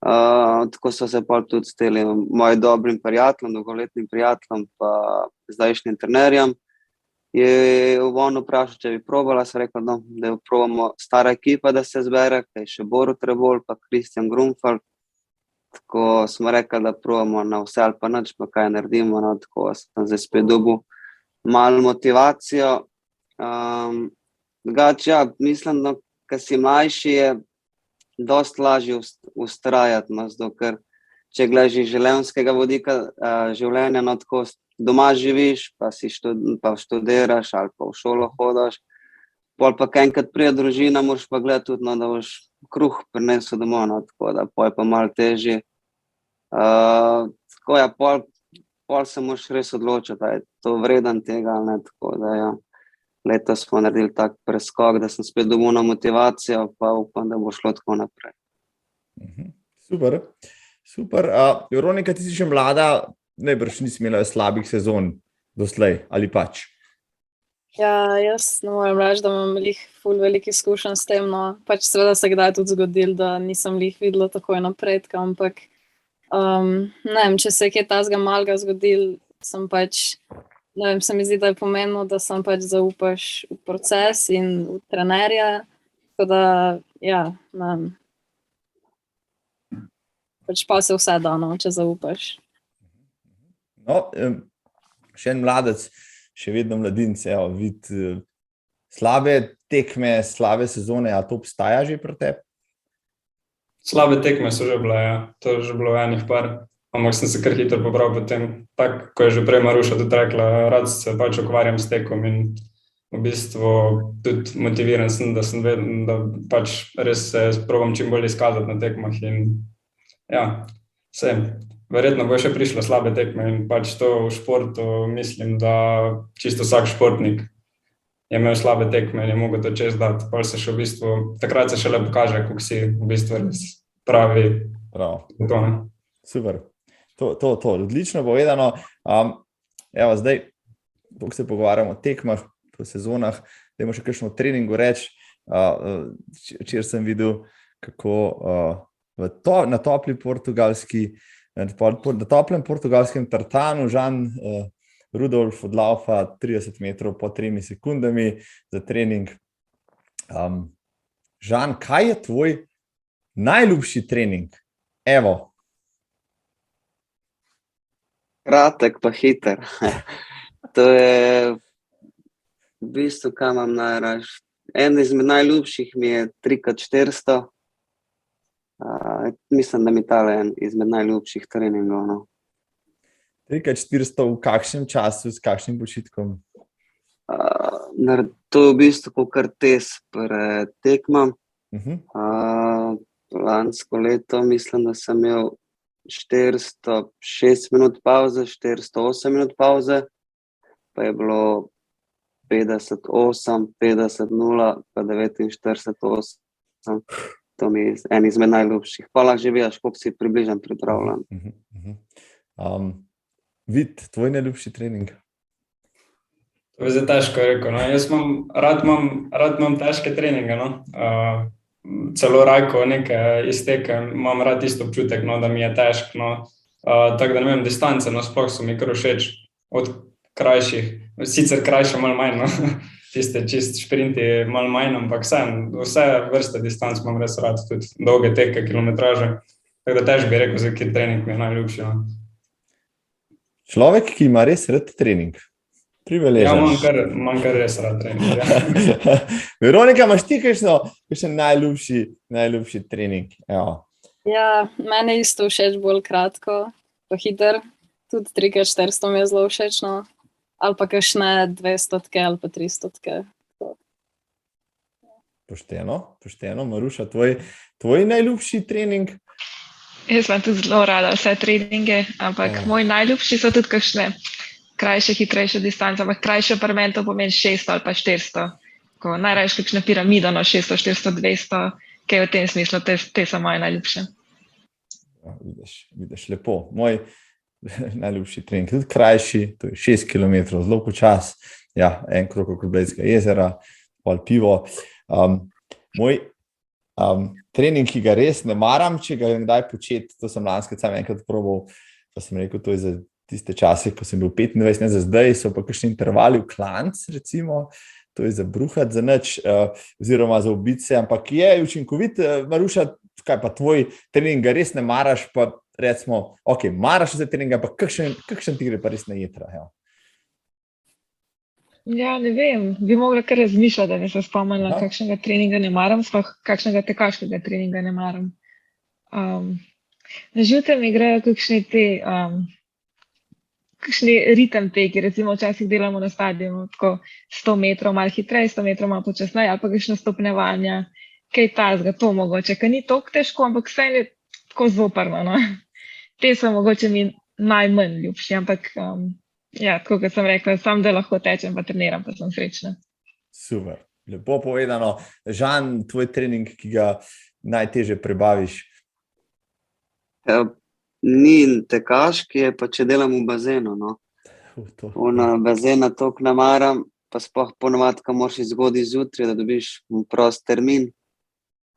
Tako so se pa tudi steli mojim dobrim prijateljem, dolgoletnim prijateljem, pa zdajšnjim trenerjem. Je on vprašal, če bi probala, sem rekel, da probamo stara ekipa, da se zbere, kaj še Borut Rebolj, pa Kristjan Grunfeld. Tako smo rekli, da probamo na vse ali pa nič, pa kaj naredimo. Tako sem zdaj spet dobil malo motivacijo. Drugače, mislim, da ko si mlajši, je dosti lažje ustrajati, zato ker če gledaš iz življenjskega vodika življenja, tako doma živiš, pa študiraš ali pa v šolo hodiš, pol pa enkrat pride družina, moraš pa gledati tudi, da boš kruh prinesel domov, tako da pol je pa malo težje. Tako pol se moraš res odločiti, da je to vreden tega ali ne, tako da ja. Letos smo naredili tak preskok, da sem spet dobil na motivacijo, pa upam, da bo šlo tako naprej. Super. Veronika, ti si še mlada, najbrž nisi imela slabih sezon doslej, ali pač? Ja, jaz ne morem reči, da imam ful veliko izkušenj s tem, pač seveda se kdaj tudi zgodilo, da nisem videla takoj napredka, ampak ne vem, če se je kaj tazga malega zgodilo, sem pač, ne vem, se mi zdi, da je pomembno, da sem pač zaupaš v proces in v trenerja, tako da, ja, ne vem, pač pa se vse da, če zaupaš. Še en mladec, še vedno mladince, vidi slabe tekme, slabe sezone, a to obstaja že pri tebi? Slabe tekme so že bile, ja. To je že bilo enih par, ampak sem se kar hitro pobral potem. Tako, ko je že prej Maruša tudi rekla, rad se pač ukvarjam s tekom in v bistvu tudi motiviran sem, da pač res se probam čim bolj izkazati na tekmah in ja, verjetno bo še prišlo slabe tekme in pač to v športu mislim, da čisto vsak športnik je imel slabe tekme in je mogel to čez dati. Pol se še v bistvu, takrat se šele pokaže, kako si v bistvu res pravi. Prav. To, ne. Super. To, odlično povedano. Evo, zdaj, ko se pogovarjamo o tekmah, po sezonah, dajmo še kakšno o treningu reči. Včeraj sem videl, kako na toplem portugalskem tartanu Žan Rudolf odlaufa 30 metrov po 3 sekundami za trening. Žan, kaj je tvoj najljubši trening? Evo. Kratek pa hiter. To je v bistvu, kaj imam najraž. En izmed najljubših mi je 3x400. Mislim, da mi tale en izmed najljubših treningov. No. 3x400 v kakšnem času, s kakšnim počitkom? To je v bistvu kar test pred tekmam. Lansko leto mislim, da sem imel 406 minut pauze, 408 minut pauze, pa je bilo 58, 50-0, pa 49-8. To mi je en izmed najljubših. Pa lahko že vidiš, koliko si približno pripravljen. Vid, tvoj najljubši trening? To je zdaj težko rekel. No. Jaz rad imam težke treninge. No. Celo rajko nekaj iztekem, imam rad isto občutek, no, da mi je težko. No. Tako da ne vem, distance, no, sploh so mi kar všeč od krajših. Sicer krajše malo manj, no. Tiste čist šprinti malo manj, ampak vse vrste distanc imam res rad, tudi dolge teke, kilometraže. Tako da težko bi rekel, za kjer trening mi je najljubši. No. Človek, ki ima res rad trening. Ja, imam kar res rad trening. Ja. Veronika, imaš ti kakšen najljubši trening? Evo. Ja, mene isto všeč bolj kratko, pa hiter. Tudi 3x400 mi je zelo všečno. Ali pa kakšne 200 ali pa 300. Pošteno. Maruša, tvoj najljubši trening? Jaz imam tudi zelo rada vse treninge, ampak moj najljubši so tudi kakšne krajše, hitrejše distance, ampak krajše pri meni to pomeni 600 ali pa 400. Najrajši kakšne piramide, 600, 400, 200, kaj je v tem smislu, te so moje najljubše. Ja, vidiš lepo. Moj najljubši trening, tudi krajši, to je 6 km, zelo počas, ja, en krog okrog Blejskega jezera, pol pivo. Moj trening, ki ga res ne maram, če ga kdaj početi, to sem lanskrat sam enkrat probal, pa sem rekel, to je za tiste čase, ko sem bil 25, ne za zdaj, so pa kakšni intervali v klanc, recimo, to je za bruhat, za nič, oziroma za ubice, ampak je učinkovit. Maruša, kaj pa tvoj trening ga res ne maraš, pa recimo, ok, maraš za trening, pa kakšen ti gre pa res na jetra? Ja, ne vem, bi mogla kar razmišljati, da bi se spomnila, kakšnega treninga ne maram, sploh kakšnega tekaškega treninga ne maram. Na živce mi grejo kakšni ritem teki, recimo včasih delamo na stadionu, tako 100 metrov malo hitreje, 100 metrov malo počasneje, ali pa kakšno stopnjevanja, kaj tazga, to mogoče, ker ni toliko težko, ampak vse je tako zoprno, no. Te so mogoče mi najmanj ljubši, ampak ja, tako kot sem rekla, sam da lahko tečem, pa treniram, pa sem srečna. Super, lepo povedano. Žan, tvoj trening, ki ga najtežje prebaviš? Ni tekaški, je pa če delam v bazenu. No. Bazena toliko ne maram, pa sploh ponovadi, ko moraš zgodaj zjutraj, da dobiš prost termin.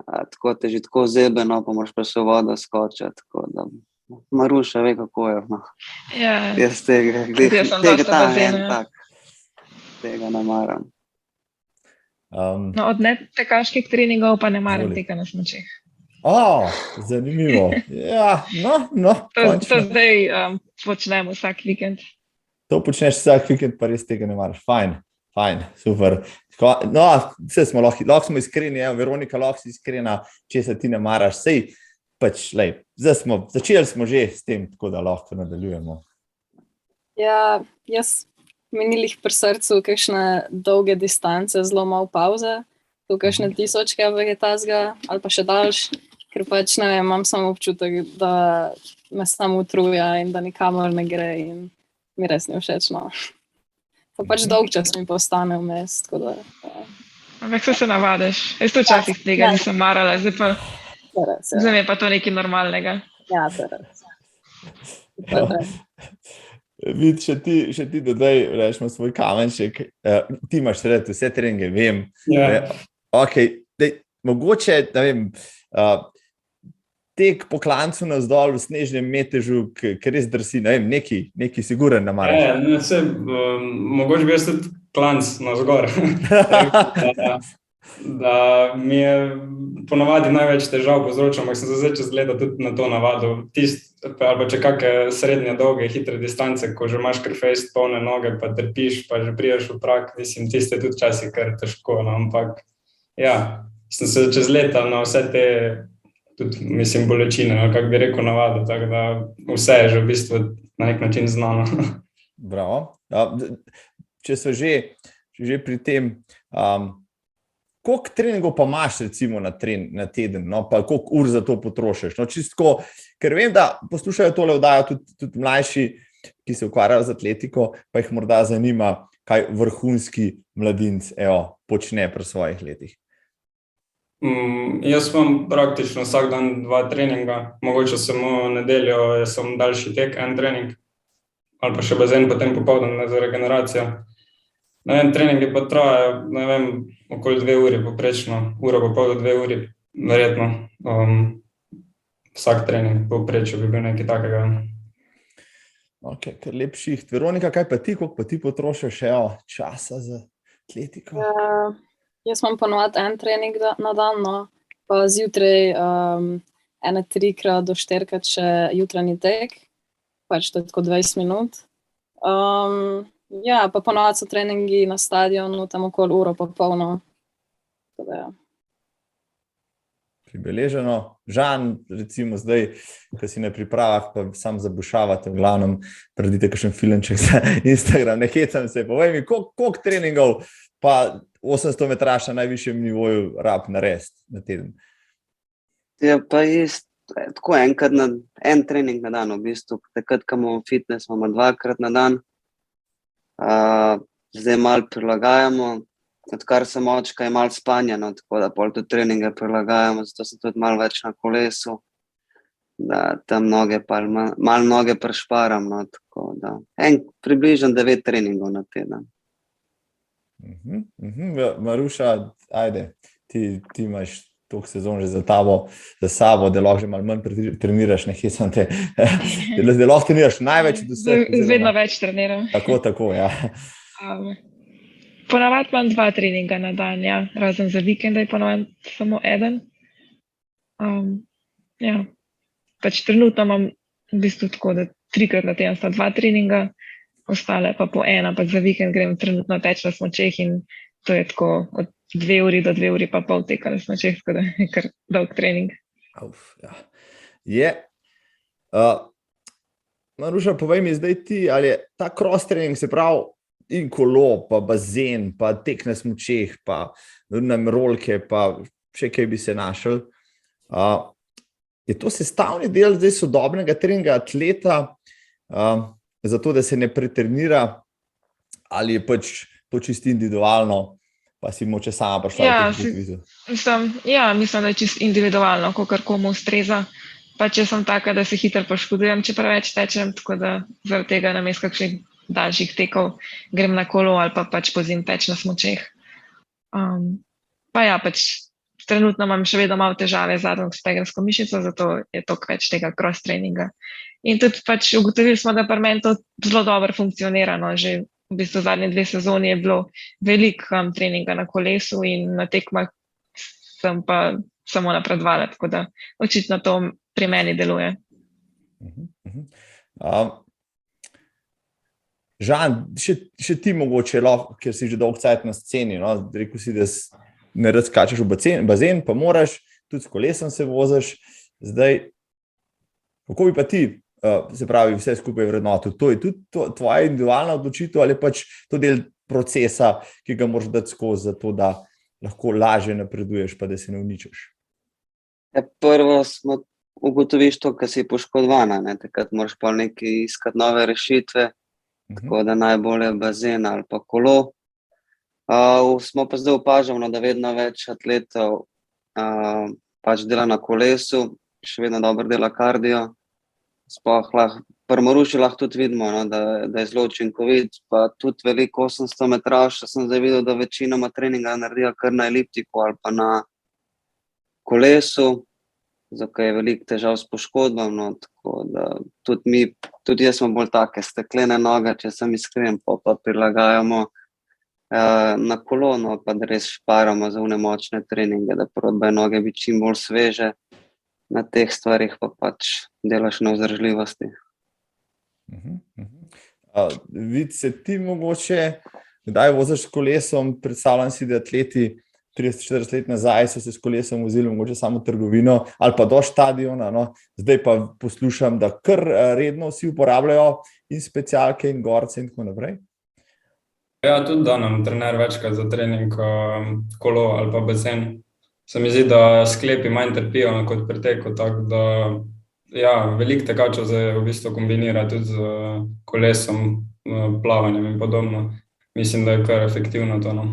Tako te že tako zebe, no, pa moraš pa še voda skočiti, tako da Maruša ve, kako je. No. Ja, jaz tega ne maram. No, od netekaških treningov pa ne maram teka na smučeh. Zanimivo. Ja, no. To zdaj počnemo vsak vikend. To počneš vsak vikend, pa res tega ne maraš. Fajn, super. No, vse smo lahko smo iskreni, Veronika, lahko si iskrena, če se ti ne maraš, sej pač, začeli smo že s tem, tako da lahko nadaljujemo. Ja, jaz menilih pri srcu kakšne dolge distance, zelo malo pauze, tu kakšne tisočke vegetazga ali pa še daljš, ker pač ne vem, imam samo občutek, da me samo utruja in da nikamor ne gre in mi res ni všeč, no. Pa pač dolg čas mi postane vmes, tako da Ampak se navadiš. Jaz to včasih tega nisem marala, zdaj pa zdaj mi je pa to nekaj normalnega. Ja, to je res. Vid, še ti dodaj, rečemo, svoj kamenček. Ti imaš vse treninge, vem. Ja. Okay, mogoče, da vem, tek po klancu navzdol v snežnem metežu, ker res drsi, ne vem, neki siguren namaraš. Mogoče bi jaz tudi klanc navzgor. Da mi je ponavadi največ težav povzročal, ampak sem se zdaj čez leta tudi na to navadil. Ali pa če kakšne srednje, dolge, hitre distance, ko že imaš kar fejst polne noge, pa trpiš, pa že priješ v prak, mislim, tiste tudi časi kar težko, no, ampak ja, sem se čez leta na vse te tudi, mislim, bolečine, kako bi rekel, navadil, tako da vse je že v bistvu na nek način znano. Bravo. Če so že pri tem, koliko treningov pa imaš recimo na teden, no, pa koliko ur za to potrošiš? No, čistko, ker vem, da poslušajo tole oddajo tudi mlajši, ki se ukvarjajo z atletiko, pa jih morda zanima, kaj vrhunski mladinec počne pri svojih letih. Jaz imam praktično vsak dan 2 treninga, mogoče samo nedeljo je samo daljši tek, 1 trening, ali pa še bazen, potem popoldan za regeneracijo. Ne vem, treningi pa trajajo, ne vem, okoli 2 uri poprečno, uro pa pol do 2 uri, verjetno. Vsak trening poprečju bi bil nekaj takega. Ok, kar lep šiht. Veronika, kaj pa ti, koliko pa ti potrošiš časa za atletiko? Jaz imam ponovadi 1 trening na dan, no, pa zjutraj 3 do 4 še jutranji tek, pač to je tako 20 minut. Ja, pa ponovadi so treningi na stadionu, tam okoli uro pa polno. Pribeleženo. Žan, recimo zdaj, ko si na pripravah, pa sam zabušavate v glavnem, predite kakšen filmček za Instagram, ne hecam se, povej mi, koliko treningov pa 800 metraš na najvišjem nivoju rab narediti na teden? Ja, pa tako en trening na dan, v bistvu. Takrat, ko imamo fitness, imamo 2-krat na dan. Zdaj malo prilagajamo, odkar sem očka, je malo spanja, no, tako da pol tudi treninge prilagajamo, zato sem tudi malo več na kolesu, da tam malo noge prešparam, no, tako da približno 9 treningov na teden. Maruša, ajde, ti imaš toliko sezon že za sabo, da lahko že malo manj treniraš, ne hecam te, da lahko treniraš največ od vseh. Vedno več treniram. Tako, ja. Ponavadi imam 2 treninga na dan, ja, razen za vikende je ponavadi samo 1. Ja, pač trenutno imam v bistvu tako, da 3-krat na teden sta 2 treninga, ostale pa po 1, ampak za vikend grem trenutno teč na smučeh in to je tako od 2 uri do 2 uri pa pol teka na smučeh, tako da je kar dolg trening. Ja. Je. Maruša, povej mi zdaj ti, ali je ta cross trening, se pravi, in kolo, pa bazen, pa tek na smučeh, pa rolke, pa še kaj bi se našel. Je to sestavni del zdaj sodobnega treninga atleta, zato da se ne pretrenira, ali je pač to čisto individualno, pa si moče sama prišla v teh vizu? Mislim, da je čisto individualno, kakor komu ustreza. Pa če sem taka, da se hitro poškodujem, če preveč tečem, tako da zaradi tega namesto kakšnih daljših tekov grem na kolo ali pa pač pozimi teč na smučeh. Pa ja, pač trenutno imam še vedno malo težave z zadnjo stegensko mišico, zato je toliko več tega cross treninga. In tudi pač ugotovili smo, da pri meni to zelo dobro funkcionira, no, že v bistvu zadnje 2 sezoni je bilo veliko treninga na kolesu in na tekmah sem pa samo napredovala, tako da očitno to pri meni deluje. Žan, še ti mogoče lahko, ker si že dolgo cajt na sceni, no? Rekel si, da ne rad skačeš v bazen, pa moraš, tudi s kolesom se voziš. Zdaj, kako bi pa ti, se pravi, vse skupaj vrednotil? To je tudi tvoja individualna odločitev ali pač to del procesa, ki ga moraš dati skozi, zato da lahko lažje napreduješ, pa da se ne uničiš? Prvo ugotoviš to, ko si poškodovana, takrat moraš pa nekaj iskati nove rešitve. tako da najbolje bazen ali pa kolo. Smo pa zdaj opažamo, da vedno več atletov pač dela na kolesu, še vedno dobro dela kardio. Sploh pri Maruši lahko tudi vidimo, no, da je zelo učinkovit, pa tudi veliko 800 metraša sem zdaj videl, da večinoma treninga naredijo kar na eliptiku ali pa na kolesu, zato je veliko težav s poškodbami, no, tako da tudi jaz smo bolj take steklene noge, če sem iskren, pa prilagajamo na kolo, no, pa da res šparamo za one močne treninge, da probajo noge biti čim bolj sveže, na teh stvarih pa pač delaš na vzdržljivosti. Vid, se ti mogoče, kdaj voziš s kolesom, predstavljam si, da atleti 30-40 let nazaj so se s kolesom vozili mogoče samo v trgovino ali pa do štadiona, no. Zdaj pa poslušam, da kar redno vsi uporabljajo in specialke in gorce in tako naprej. Ja, tudi da nam trener večkrat za trening kolo ali pa bazen. Se mi zdi, da sklepi manj trpijo kot pri teku, tako da ja, veliko tekačev zdaj v bistvu kombinira tudi z kolesom, plavanjem in podobno. Mislim, da je kar efektivno to, no.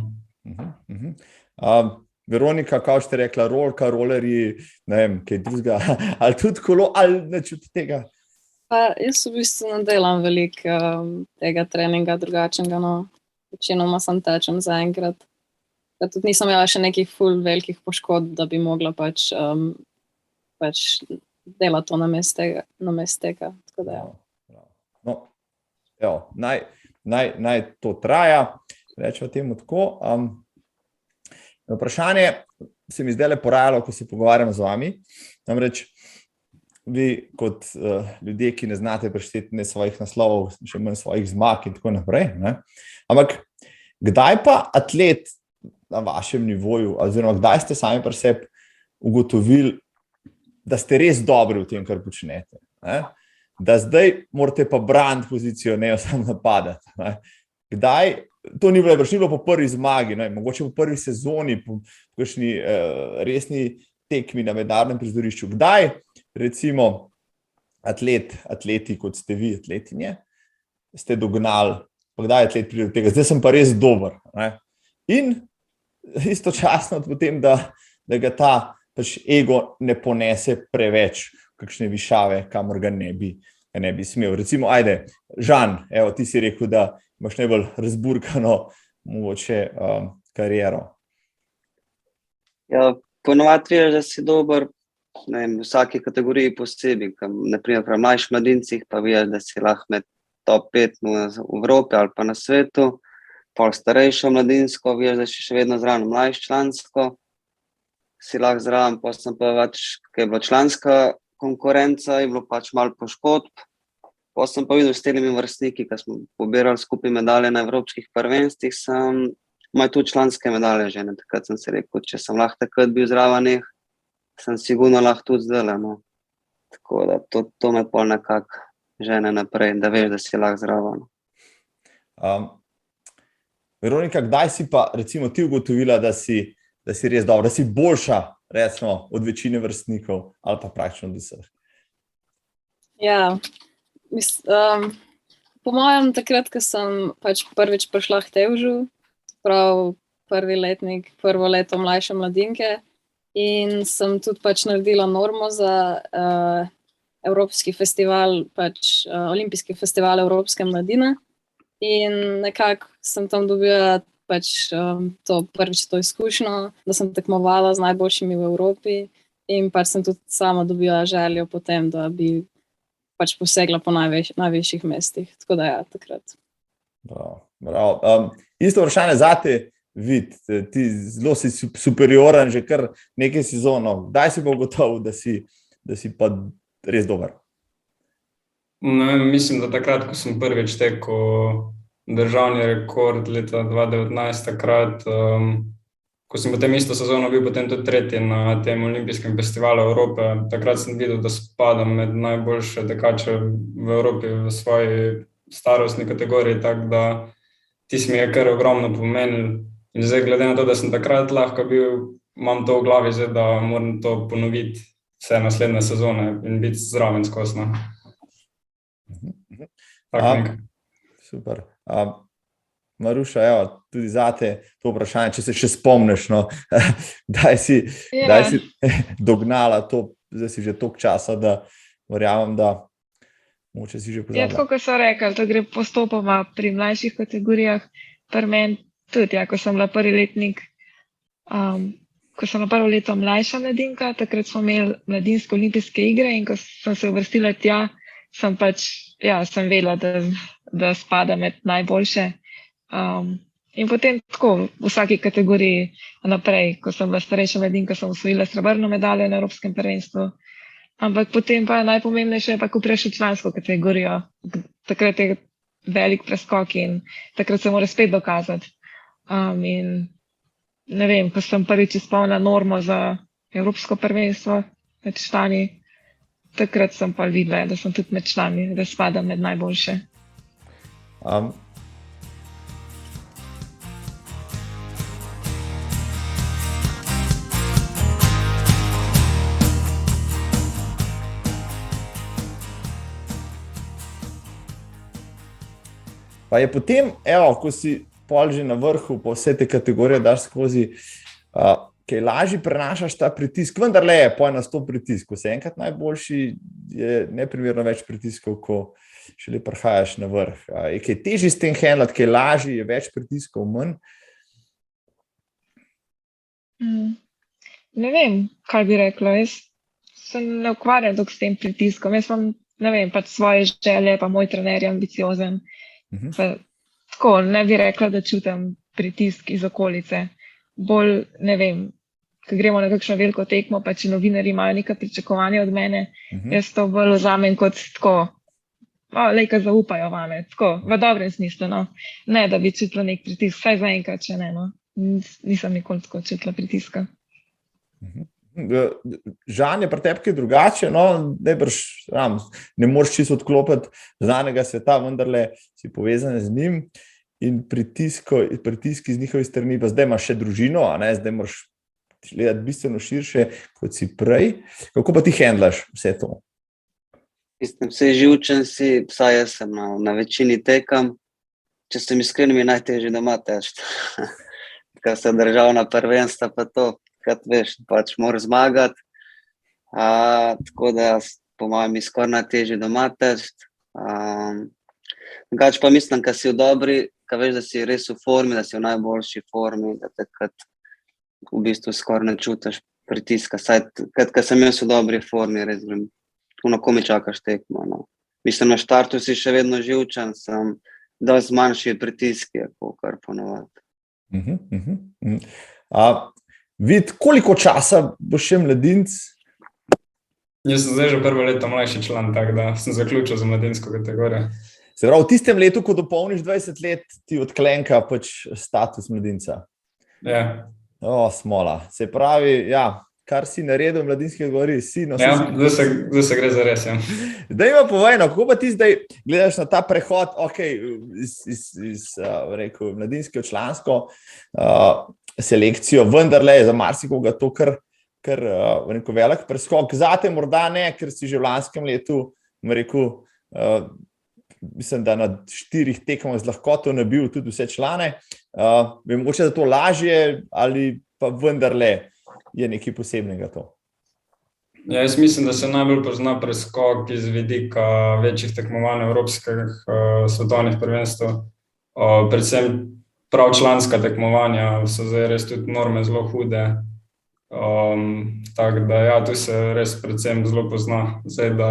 Veronika, kao ste rekla, rolka, rolerji, ne vem, kaj drugega, ali tudi kolo, ali ne čuti tega? Pa jaz v bistvu ne delam veliko tega treninga drugačnega, no. Večinoma sem tečem zaenkrat. Da tudi nisem imela še nekih ful velikih poškodb, da bi mogla pač delati to namesto tega. Tako da, ja. No, evo, naj to traja, rečemo temu tako. Vprašanje se mi zdaj porajalo, ko se pogovarjam z vami. Namreč, vi kot ljudje, ki ne znate prešteti ne svojih naslovov, še manj svojih zmag in tako naprej, ne? Ampak kdaj pa atlet na vašem nivoju, oziroma kdaj ste sami pri sebi ugotovili, da ste res dobri v tem, kar počnete, ne? Da zdaj morate pa braniti pozicijo, ne jo samo napadati, ne? Kdaj, to ni bilo po prvi zmagi, ne? Mogoče po prvi sezoni, po kakšni resni tekmi na mednarodnem prizorišču. Kdaj, recimo, atleti, kot ste vi, atletinje, ste dognali, pa kdaj atlet pride do tega, zdaj sem pa res dober, ne? In istočasno potem, da ga ta pač ego ne ponese preveč kakšne višave, kamor ga ne bi smel. Recimo, ajde, Žan, evo, ti si rekel, da imaš najbolj razburkano mogoče kariero. Ja, ponovadi vidiš, da si dober, ne vem, v vsaki kategoriji posebej, naprimer pri mlajših mladincih pa vidiš, da si lahko med top 5 v Evropi ali pa na svetu, pol starejšo mladinsko, vidiš, da si še vedno zraven mlajščlansko, si lahko zraven, pa sem pa več, kaj je bila članska konkurenca, je bilo pač malo poškodb, pa sem pa videl s telimi vrstniki, ki smo pobirali skupaj medalje na evropskih prvenstvih, imajo tudi članske medalje že, ne, takrat sem si rekel, če sem lahko takrat bil zraven njih, sem sigurno lahko tudi zdaj, no. Tako da to me pol nekako žene naprej, da veš, da si lahko zraven. Veronika, kdaj si pa recimo ti ugotovila, da si res dobra, da si boljša, recimo, od večine vrstnikov ali pa praktično od vseh? Ja, po mojem takrat, ko sem pač prvič prišla k Tevžu, prav prvo leto mlajše mladinke, in sem tudi pač naredila normo za Evropski festival, pač Olimpijski festival Evropske mladine. In nekako sem tam dobila pač prvič to izkušnjo, da sem tekmovala z najboljšimi v Evropi in pač sem tudi sama dobila željo potem, da bi pač posegla po najvišjih mestih. Tako da ja, takrat. Bravo. Isto vprašanje zate, Vid, ti zelo si superioren že kar nekaj sezono. Kdaj si pa ugotovil, da si pa res dober? No, mislim, da takrat, ko sem prvič tekel državni rekord leta 2019, takrat, ko sem potem isto sezono bil potem tudi tretji na tem Olimpijskem festivalu Evrope, takrat sem videl, da spadam med najboljše tekače v Evropi v svoji starostni kategoriji, tako da tisti mi je kar ogromno pomenil. In zdaj, glede na to, da sem takrat lahko bil, imam to v glavi zdaj, da moram to ponoviti vse naslednje sezone in biti zraven skosno. super. Maruša, evo, tudi zate to vprašanje, če se še spomniš, no, kdaj si dognala to, zdaj si že toliko časa, da verjamem, da mogoče si že Ja, pozabila. tako kot so rekli, to gre postopoma pri mlajših kategorijah. Pri meni tudi, ja, ko sem bila prvi letnik, ko sem bila prvo leto mlajša mladinka, takrat smo imeli mladinske olimpijske igre in ko sem se uvrstila tja, sem sem vedela, da spada med najboljše. In potem tako v vsaki kategoriji naprej, ko sem bila starejša mladinka, sem osvojila srebrno medaljo na Evropskem prvenstvu. Ampak potem pa najpomembnejše je pa, ko preš v člansko kategorijo. Takrat je velik preskok in takrat se mora spet dokazati. In ne vem, ko sem prvič izpolnila normo za Evropsko prvenstvo med člani, takrat sem pa videla, da sem tudi med člani, da spadam med najboljše. Pa je potem, evo, ko si pol že na vrhu, po vse te kategorije daš skozi, kaj lažje prenašaš ta pritisk, vendarle je poj na 100 pritisk, ko si enkrat najboljši, je neprimerno več pritiskov, ko šele prihajaš na vrh. Je kaj težje s tem handlati, kaj lažje, je več pritiskov, manj? Ne vem, kaj bi rekla. Jaz se ne ukvarjam toliko s tem pritiskom. Jaz imam, ne vem, pač svoje želje, pa moj trener je ambiciozen. Pa, tako, ne bi rekla, da čutim pritisk iz okolice. Bolj, ne vem, ko gremo na kakšno veliko tekmo, pa če novinarji imajo neka pričakovanja od mene, jaz to bolj vzamem kot tako, lejka zaupajo vame, tako, v dobrem smislu, no. Ne, da bi čutila nek pritisk, vsaj zaenkrat, če ne, no. Nisem nikoli tako čutila pritiska. Žan je pri tebi kaj drugače, no, ne moreš čisto odklopiti znanega sveta, vendarle si povezan z njim in pritiski z njihovi strani, pa zdaj imaš še družino, a ne, zdaj moraš gledati bistveno širše, kot si prej. Kako pa ti handlaš vse to? Vse živčen si, vsaj jaz sem na večini tekam, če sem iskren, mi je najtežje doma težiti. Kaj se državna prvenstva pa to, kad veš, pač moraš zmagati, tako da po mojem je skoraj najtežje doma težiti. Drugače pa mislim, kad si v dobri, kad veš, da si res v formi, da si v najboljši formi, da takrat v bistvu skoraj ne čutiš pritiska. Saj, kad sem jaz v dobri formi, res grem, ko mi čakaš tekmo. No. Mislim, na štartu si še vedno živčen, sem dosti manjši pritiski, kar ponovadi. Vid, koliko časa boš še mladinc? Jaz sem zdaj že prvo leto mlajši član, tako da sem zaključil za mladinsko kategorijo. Se pravi, v tistem letu, ko dopolniš 20 let, ti odklenka pač status mladinca. Ja. Smola. Se pravi, ja, kar si naredil v mladinski kategoriji, si nosil. Ja, zdaj se gre za res, ja. Daj ima povej, kako pa ti zdaj gledaš na ta prehod, iz rekel, mladinske v člansko selekcijo, vendarle je za marsikoga to kar rekel, velik preskok. Zate morda ne, ker si že v lanskem letu, rekel, mislim, da na 4 tekmah z lahkoto nabil tudi vse člane. Bi mogoče za to lažje ali pa vendarle je nekaj posebnega to? Ja, jaz mislim, da se najbolj pozna preskok iz vidika večjih tekmovanj evropskih svetovnih prvenstev. Predvsem prav članska tekmovanja so zdaj res tudi norme zelo hude. Tako da ja, tu se res predvsem zelo pozna, zdaj, da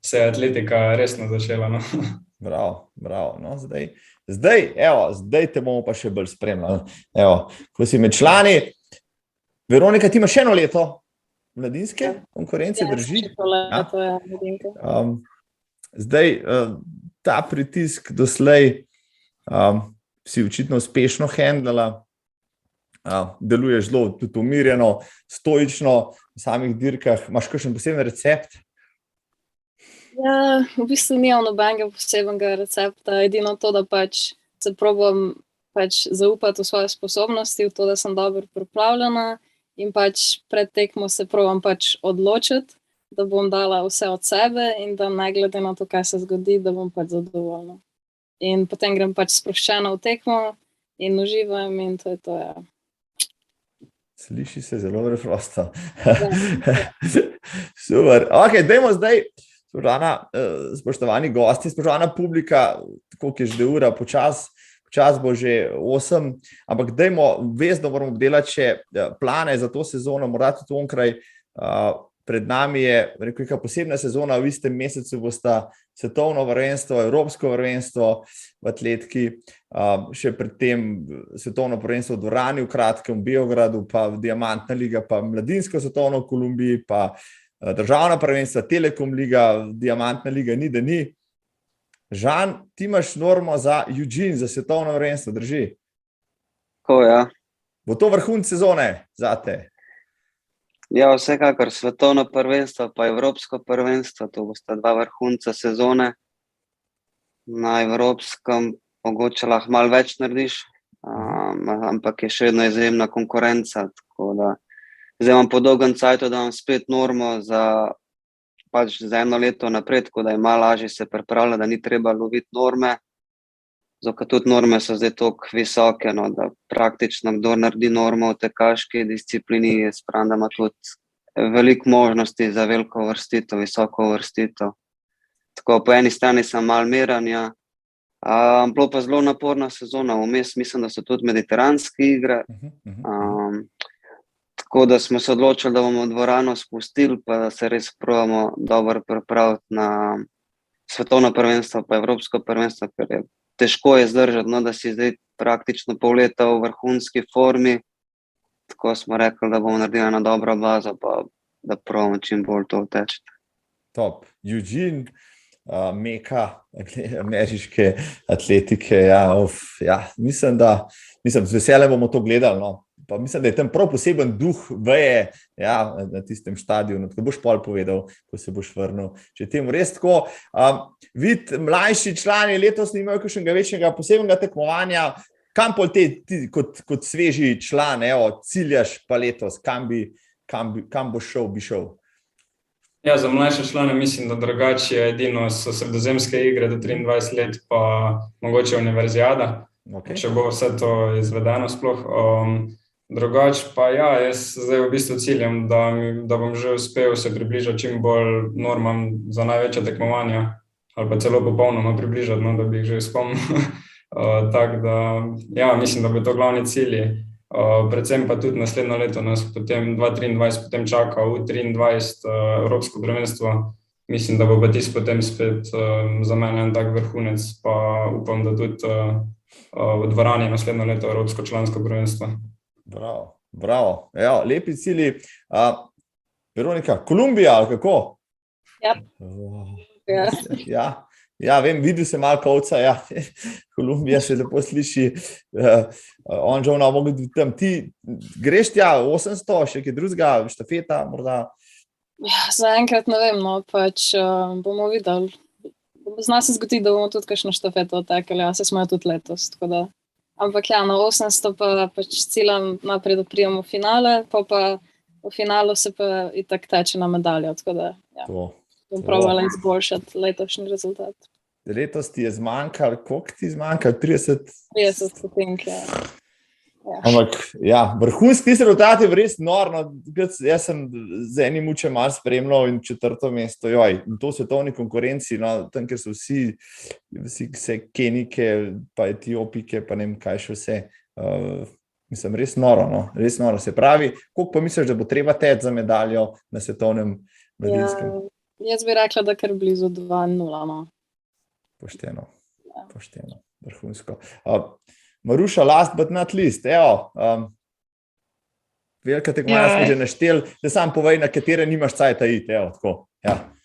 se je atletika resno začela. No. Bravo. No, zdaj te bomo pa še bolj spremljali. Evo, ko si med člani, Veronika, ti imaš še eno leto mladinske konkurence, drži? Zdaj, ta pritisk doslej si očitno uspešno handlala, deluješ zelo tudi umirjeno, stoično v samih dirkah. Imaš kakšen poseben recept? Ja, v bistvu nimam nobenega posebnega recepta, edino to, da pač se probam pač zaupati v svoje sposobnosti, v to, da sem dobro pripravljena in pač pred tekmo se probam pač odločiti, da bom dala vse od sebe in da ne glede na to, kaj se zgodi, da bom pač zadovoljna. In potem grem pač sproščeno v tekmo in uživam in to je to, ja. Sliši se zelo preprosto. Super. Ok, dajmo zdaj, spoštovani gosti, spoštovana publika, koliko je že ura, počas bo že 8, ampak dajmo vezno moramo obdelati še plane za to sezono, morda tudi onkraj. Pred nami je neka posebna sezona, v istem mesecu bosta svetovno prvenstvo, evropsko prvenstvo v atletiki, še predtem svetovno prvenstvo v dvorani v kratkem v Beogradu, pa Diamantna liga, pa mladinsko svetovno v Kolumbiji, pa državna prvenstva, Telekom liga, Diamantna liga, ni da ni. Žan, ti imaš normo za Eugene, za svetovno prvenstvo, drži? Tako, ja. Bo to vrhunec sezone zate? Ja, vsekakor svetovno prvenstvo, pa evropsko prvenstvo, to bosta dva vrhunca sezone. Na evropskem mogoče lahko malo več narediš, ampak je še vedno izjemna konkurenca, tako da zdaj imam po dolgem cajtu, da imam spet normo za eno leto naprej, tako da je malo lažje se pripravljati, da ni treba loviti norme. Zato tudi norme so zdaj toliko visoke, no, da praktično kdo naredi normo v tekaški disciplini, spravim, da ima tudi veliko možnosti za veliko uvrstitev, visoko uvrstitev. Tako po eni strani sem malo miren, ja. Bilo pa zelo naporna sezona, vmes mislim, da so tudi mediteranske igre. Tako da smo se odločili, da bomo dvorano spustili, pa da se res probamo dobro pripraviti na svetovno prvenstvo, pa evropsko prvenstvo, ker je težko je zdržati, no, da si zdaj praktično pol leta v vrhunski formi. Tako smo rekli, da bomo naredili na dobro bazo, pa da probamo čim bolj to vteči. Top. Eugene, meka ameriške atletike. Ja, mislim, z veseljem bomo to gledali. No. Pa mislim, da je tam prav poseben duh veje, ja, na tistem stadionu, tako boš pol povedal, ko se boš vrnil. Če temu res tako, vid, mlajši člani letos nimajo kakšnega večjega posebnega tekmovanja, kam pol ti kot sveži član, ciljaš pa letos, kam boš šel, bi šel? Ja, za mlajše člane mislim, da drugače je edino so sredozemske igre do 23 let, pa mogoče univerzijada, okay. Če bo vse to izvedeno sploh. Drugač pa ja, jaz zdaj v bistvu ciljam, da bom že uspel se približati čim bolj normam za največja tekmovanja, ali pa celo popolnoma približati, no, da bi jih že spomnil. Tako da, ja, mislim, da bi to glavni cilji. Predvsem pa tudi naslednjo leto nas potem 2023 potem čaka v 23 evropsko prvenstvo. Mislim, da bo pa tisto potem spet za mene en tak vrhunec, pa upam, da tudi v dvorani naslednjo leto evropsko člansko prvenstvo. Bravo. Ja, lepi cilji. Veronika, Kolumbija, ali kako? Ja, vem, videl sem malo kovca, ja. Kolumbija se lepo sliši. On že mogel biti tam. Ti greš tja 800, še kaj drugega, štafeta morda? Ja, zaenkrat ne vem, no, pač bomo videli. Zna se zgodi, da bomo tudi kakšno štafeto otekali, se smo jo tudi letos, tako da. Ampak ja, na 800 pa pač ciljam naprej, da prijemo v finale, pa v finalu se pa itak teče na medaljo, tako da ja, bom probala izboljšati letošnji rezultat. Letos ti je zmanjkalo, koliko ti je zmanjkalo? 30 stotink, ja. Ampak, ja, vrhunski rezultat je res norno. Jaz sem z enim učem malo spremljal in 4. mesto, in to svetovni konkurenci, no, tam, ker so vse Kenike, pa Etiopike, pa ne vem, kaj še vse. Mislim, res noro, no, res noro. Se pravi, koliko pa misliš, da bo treba teči za medaljo na svetovnem mladinskem? Ja, jaz bi rekla, da kar blizu 2-0, no. Pošteno, vrhunsko. Maruša, last but not least, velika tekmovanja smo že našteli, da sam povej, na katere nimaš cajta iti, tako.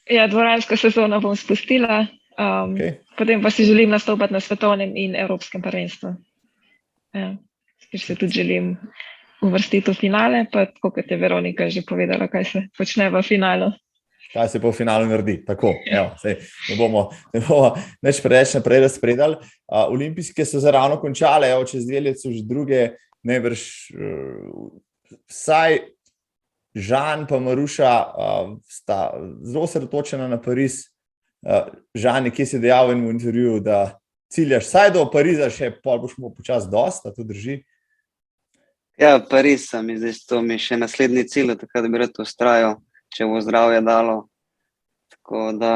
Ja, dvoransko sezono bom spustila, potem pa si želim nastopati na svetovnem in evropskem prvenstvu. Ker se tudi želim uvrstiti v finale, pa tako kot je Veronika že povedala, kaj se počne v finalu. Kaj se pa v finalu naredi, tako, ne bomo nič preveč naprej razpredali. Olimpijske so se ravno končale, čez 2 leti so že druge, najbrž vsaj Žan pa Maruša sta zelo osredotočena na Pariz. Žan, nekje si dejal v enem intervjuju, da ciljaš, saj do Pariza še, pol boš mu počas dosti, a to drži? Ja, Pariz sem, zdaj to mi še naslednji cilj, tako da bi rad ustrajal, če bo zdravje dalo. Tako da,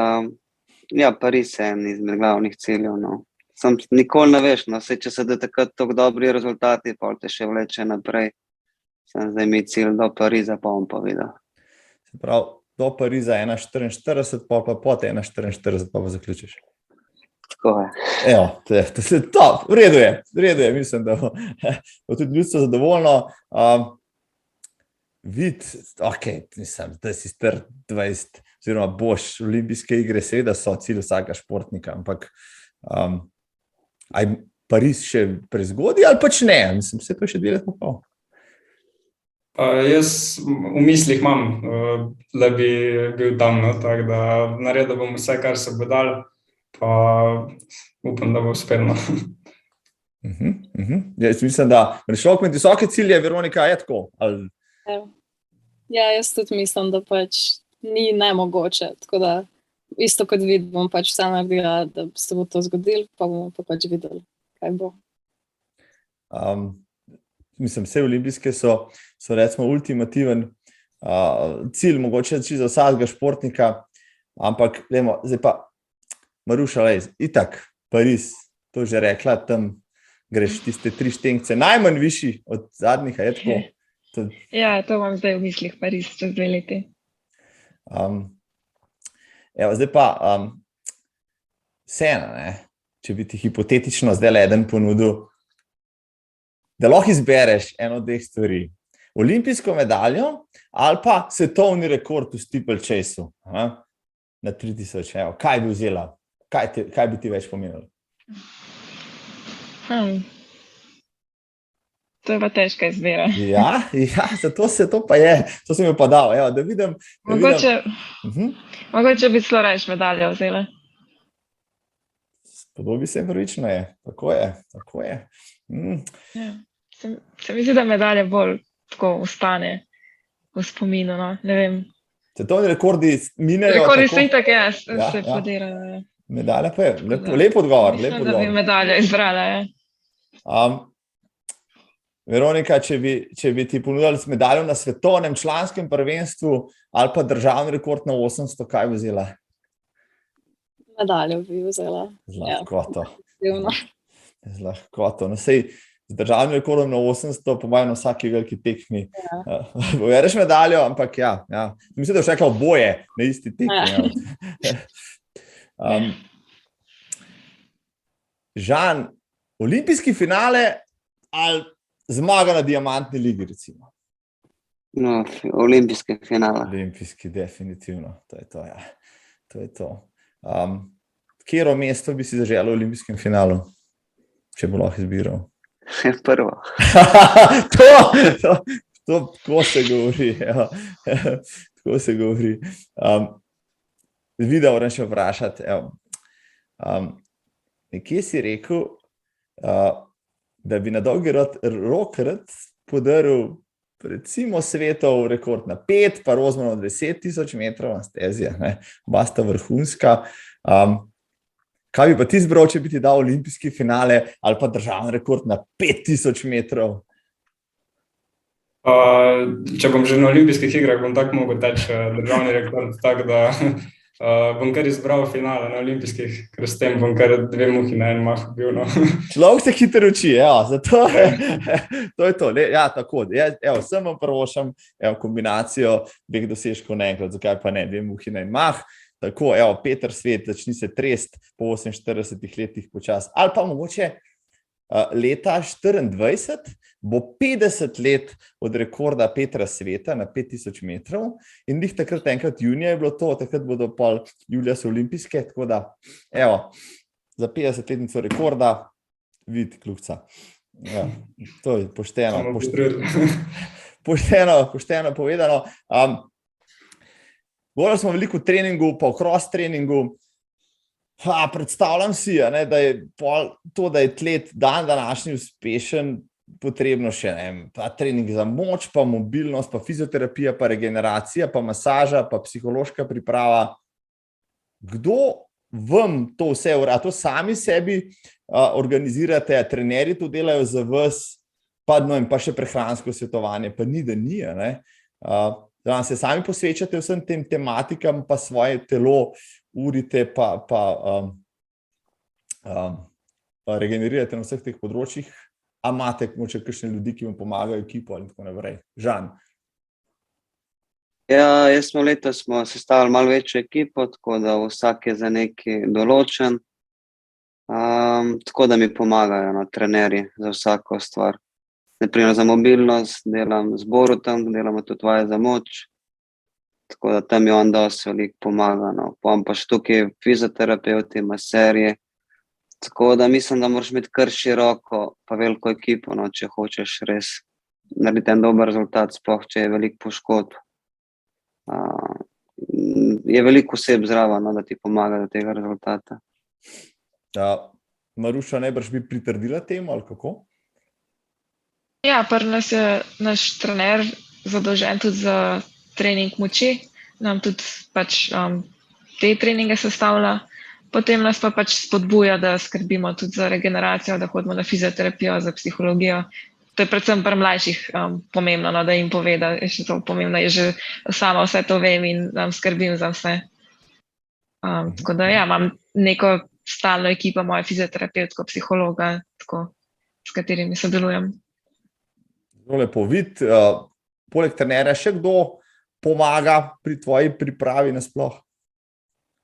ja, Pariz je en izmed glavnih ciljev, no. Sam nikoli ne veš, no, če se da takrat tako dobri rezultati, pa te še vleče naprej. Sem zdaj mi cilj do Pariza, pa bom pa videl. Se pravi, do Pariza 1,44, pa pod 1,44 pa zaključiš. Tako je. Evo, to, v redu je, mislim, da bo tudi ljudstvo zadovoljno. Mislim, da si star 20, oziroma boš olimpijske igre, seveda so cilj vsaka športnika, ampak aj Pariz še prezgodaj ali pač ne? Mislim, vse to še 2 leta pa pol. Jaz v mislih imam, da bi bil tam, no, tako da naredil bom vse, kar se bo dal, pa upam, da bo uspelo. Jaz mislim, da rešil med visoke cilje, Veronika, je tako? Ali... Ja, jaz tudi mislim, da pač ni nemogoče, tako da isto kot vidim, bom pač vse naredila, da se bo to zgodilo, pa bomo pa pač videli, kaj bo. Mislim, vse olimpijske so recimo ultimativen cilj, mogoče za vsakega športnika, ampak vemo, zdaj pa Maruša, itak, Pariz, to že rekla, tam greš tiste 3 štengce, najmanj višji od zadnjih, je tako? Ja, to imam zdaj v mislih, Pariz čez 2 leti. Zdaj pa vseeno, če bi ti hipotetično zdaj eden ponudil, da lahko izbereš eno od 2 stvari, olimpijsko medaljo ali pa svetovni rekord v steeplechaseu na 3000, kaj bi vzela? Kaj bi ti več pomenilo? To je pa težka izbira. Ja, zato se to pa je, to sem jo pa dal, da vidim. Mogoče bi celo rajš medaljo vzela. Podobi se pravično je, tako je. Ja. Se mi zdi, da medalja bolj tako ostane v spominu, no, ne vem. Svetovni rekordi minejo. Rekordi so itak, se podirajo. Medalja pa je, lep odgovor. Mislim, da bi medaljo izbrala, Veronika, če bi ti ponudili medaljo na svetovnem članskem prvenstvu ali pa državni rekord na 800, kaj bi vzela? Medaljo bi vzela. Z lahkoto. Ja. Z lahkoto. No, sej, z državnim rekordom na 800, po mojem, na vsaki veliki tekmi. Verješ medaljo, ampak ja. Mislim, da boš rekla oboje na isti tekmi. Žan, olimpijski finale ali zmaga na diamantni ligi, recimo? No, olimpijski finale. Olimpijski, definitivno. To je to. Katero mesto bi si zaželel v olimpijskem finalu, če bo lahko izbiral? Prvo. Tako se govori. Tako se govori. Vida, moram še vprašati. Nekje si rekel, da bi na dolgi rok rad podaril recimo svetov rekord na 5, pa Rozmanov 10.000 metrov na stezi, oba sta vrhunska. Kaj bi pa ti izbral, če bi ti dal olimpijski finale ali pa državni rekord na 5.000 metrov? Če bom že na olimpijskih igrah, bom tako mogel teči državni rekord, tako da bom kar izbral finale na olimpijskih, ker s tem bom kar 2 muhi na en mah bil. No. Človek se hitro uči, zato to je to. Ja, tako. Vsem vam prvošam kombinacijo 2 dosežkov naenkrat, zakaj pa ne, 2 muhi na en mah. Tako, Peter Svet, začni se trest po 48 letih počas. Ali pa mogoče leta 24 bo 50 let od rekorda Petra Sveta na 5000 metrov in njih takrat enkrat junija je bilo to, takrat bodo pol julija so olimpijske, tako da, za 50-letnico rekorda vid kljukca. To je pošteno povedano. Govorili smo veliko o treningu, pa o cross treningu. Predstavljam si, da je to, da je atlet dan današnji uspešen, potrebno še pa trening za moč, pa mobilnost, pa fizioterapija, pa regeneracija, pa masaža, pa psihološka priprava. Kdo vam to vse uradi? To sami sebi organizirate, trenerji to delajo za vas, pa še prehransko svetovanje, pa ni, da ni, ne? Da se sami posvečate vsem tem tematikam, pa svoje telo urite, pa regenerirate na vseh teh področjih, a imate mogoče kakšne ljudi, ki vam pomagajo ekipo ali tako naprej? Žan? Ja, letos smo sestavili malo večjo ekipo, tako da vsak je za nekaj določen. Tako da mi pomagajo trenerji za vsako stvar. Naprimer za mobilnost, delam z Borutom, delamo tudi vaje za moč. Tako da tam je on dosti veliko pomaga. Pa še tukaj fizioterapeuti, maserji. Tako da mislim, da moraš imeti kar široko pa veliko ekipo, če hočeš res narediti en dober rezultat, sploh če je veliko poškodb. Je veliko oseb zraven, da ti pomaga do tega rezultata. Maruša, najbrž bi pritrdila temu, ali kako? Ja, pri nas je naš trener zadolžen tudi za trening moči, nam tudi te treninge sestavlja, potem nas pa spodbuja, da skrbimo tudi za regeneracijo, da hodimo na fizioterapijo, za psihologijo. To je predvsem pri mlajših pomembno, da jim pove, da je še to pomembno, je že sama vse to vem in skrbim za vse. Tako da ja, imam neko stalno ekipo, moja fizioterapevtko, psihologa, tako, s katerimi sodelujem. Zelo lepo videti. Poleg trenerja še kdo pomaga pri tvoji pripravi nasploh?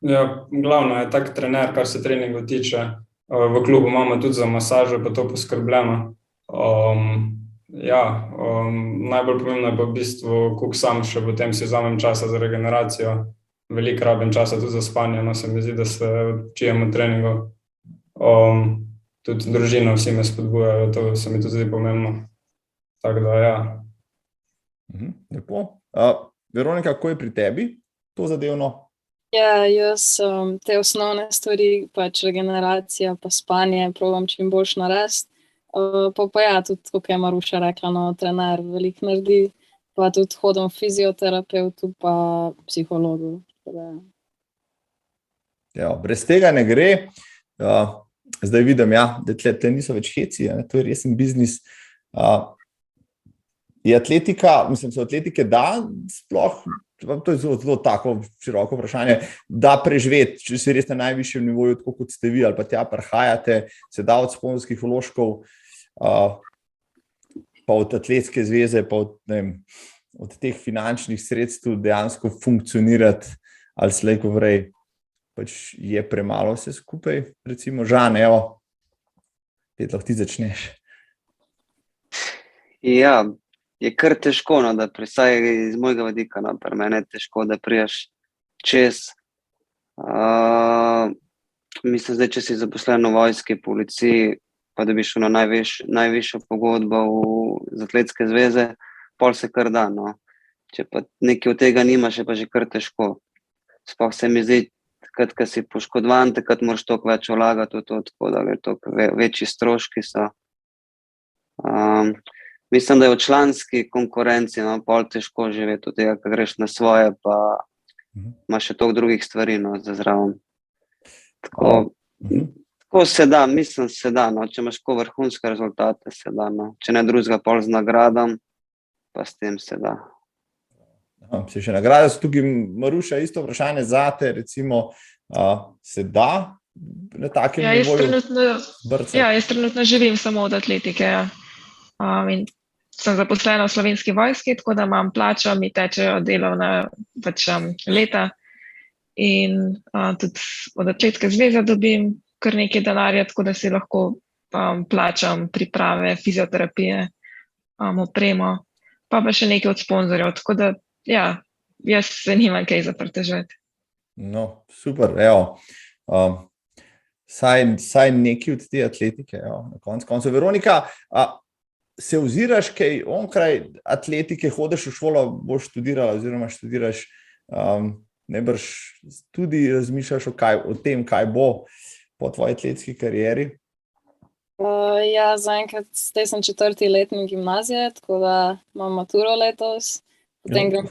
Ja, glavno je tak trener, kar se treningov tiče. V klubu imamo tudi za masažo, pa to poskrbljeno. Najbolj pomembno je pa v bistvu, koliko sam še potem si vzamem časa za regeneracijo. Veliko rabim časa tudi za spanje, se mi zdi, da se učijem od treningov. Tudi družina, vsi me spodbujajo, to se mi tudi zdi pomembno. Tako da, ja. Lepo. Veronika, kako je pri tebi to zadevno? Ja, jaz te osnovne stvari, regeneracija, pa spanje, probam čim boljš narediti. Pa ja, tudi, kot je Maruša rekla, trener veliko naredi, pa tudi hodim v fizioterapeutu, pa psihologu. Ja, brez tega ne gre. Zdaj vidim, da tle niso več heci, to je resen biznis. Je atletika, mislim, so atletike da sploh, to je zelo tako široko vprašanje, da preživeti, če si res na najvišjem nivoju, tako kot ste vi, ali pa tja prihajate, se da od sponzorskih vložkov, pa od atletske zveze, pa od teh finančnih sredstev dejansko funkcionirati, ali slej ko vrej, je premalo vse skupaj. Recimo, Žan, lahko ti začneš. Ja, je kar težko, da vsaj iz mojega vidika, pri meni je težko, da priješ čez. Mislim, zdaj, če si zaposlen v vojski, policiji, pa dobiš najvišjo pogodbo z atletske zveze, pol se kar da. Če pa nekaj od tega nimaš, je pa že kar težko. Sploh se mi zdi, takrat, ko si poškodovan, takrat moraš toliko več vlagati v to, tako da večji stroški so. Mislim, da je v članski konkurenci pol težko živeti od tega, ko greš na svoje, pa imaš še toliko drugih stvari za zraven. Tako se da, mislim, se da. Če imaš tako vrhunske rezultate, se da. Če ne drugega, pol z nagradom, pa s tem se da. Se še nagrade so tukaj, Maruša, isto vprašanje zate, recimo, se da na takem nivoju brcati? Ja, jaz trenutno živim samo od atletike. In sem zaposlena v Slovenski vojski, tako da imam plačo, mi tečejo delovna leta in tudi od atletske zveze dobim kar nekaj denarja, tako da si lahko plačam priprave, fizioterapije, opremo, pa še nekaj od sponzorjev, tako da ja, jaz se nimam kaj za pretežati. No, super, saj nekaj od te atletike, na koncu. Veronika, se oziraš kaj onkraj atletike, hodiš v šolo, boš študirala oziroma študiraš, najbrž tudi razmišljaš o tem, kaj bo po tvoji atletski karieri? Ja, zaenkrat zdaj sem 4. letnik gimnazije, tako da imam maturo letos, potem grem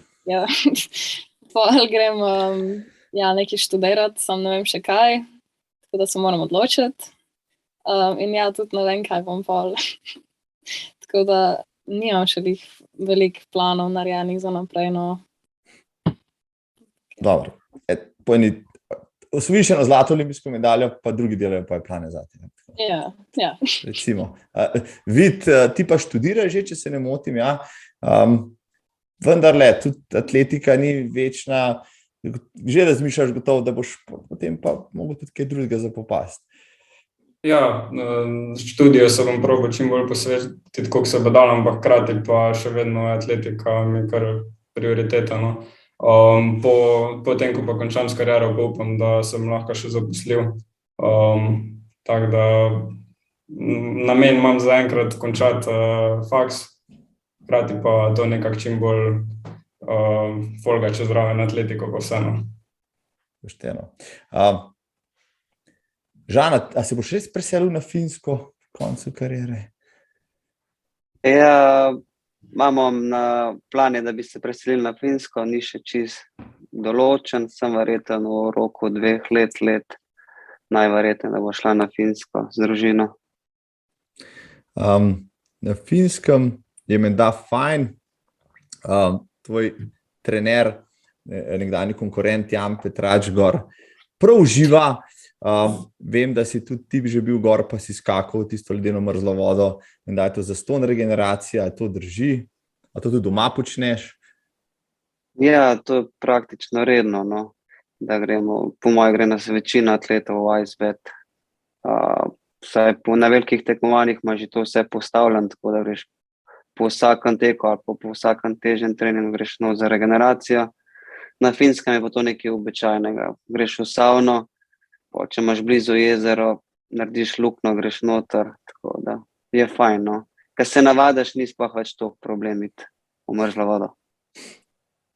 ja, nekaj študirati, sam ne vem še kaj, tako da se moram odločiti. In ja, tudi ne vem, kaj bom pol. Tako da nimam še veliko planov narejenih za naprej. No. Dobro. Osvojiš eno zlato olimpijsko medaljo, pa drugi delajo pa je plane zate. Ja. Recimo. Vid, ti pa študiraš že, če se ne motim, ja. Vendarle, tudi atletika ni večna. Že razmišljaš gotovo, da boš potem pa mogel tudi kaj drugega zapopasti. Ja, študijo se bom probal čim bolj posvetiti, koliko se bo dalo, ampak hkrati pa še vedno atletika mi kar prioriteta. No. Po tem, ko pa končam s kariero, pa upam, da sem lahko še zaposlil. Tako da namen imam zaenkrat končati faks, hkrati pa to nekako čim bolj folga čez zraven atletiko pa vseeno. Pošteno. Žan, a se boš res preselil na Finsko v koncu kariere? Ja, imamo na plane, da bi se preselili na Finsko, ni še čist določen, sem verjeten v roku 2 let, najverjetneje, da bo šla na Finsko z družino. Na Finskem je menda fajn, tvoj trener, nekdanji konkurent Jan Petrač gor prav uživa. Vem, da si tudi ti že bil gor, pa si skakal v tisto ledeno mrzlo vodo in da je to zastonj regeneracija, to drži? A to tudi doma počneš? Ja, to je praktično redno, no. Da gremo, po mojem gre nas večina atletov v Icebed. Vsaj na velikih tekmovanjih ima že to vse postavljeno, tako da greš po vsakem teku ali po vsakem težjem treningu greš za regeneracijo. Na Finskem je pa to nekaj običajnega. Greš v savno, če imaš blizu jezero, narediš luknjo, greš noter, tako da je fajn, no. Ker se navadiš, ni sploh več toliko problem iti v mrzlo vodo.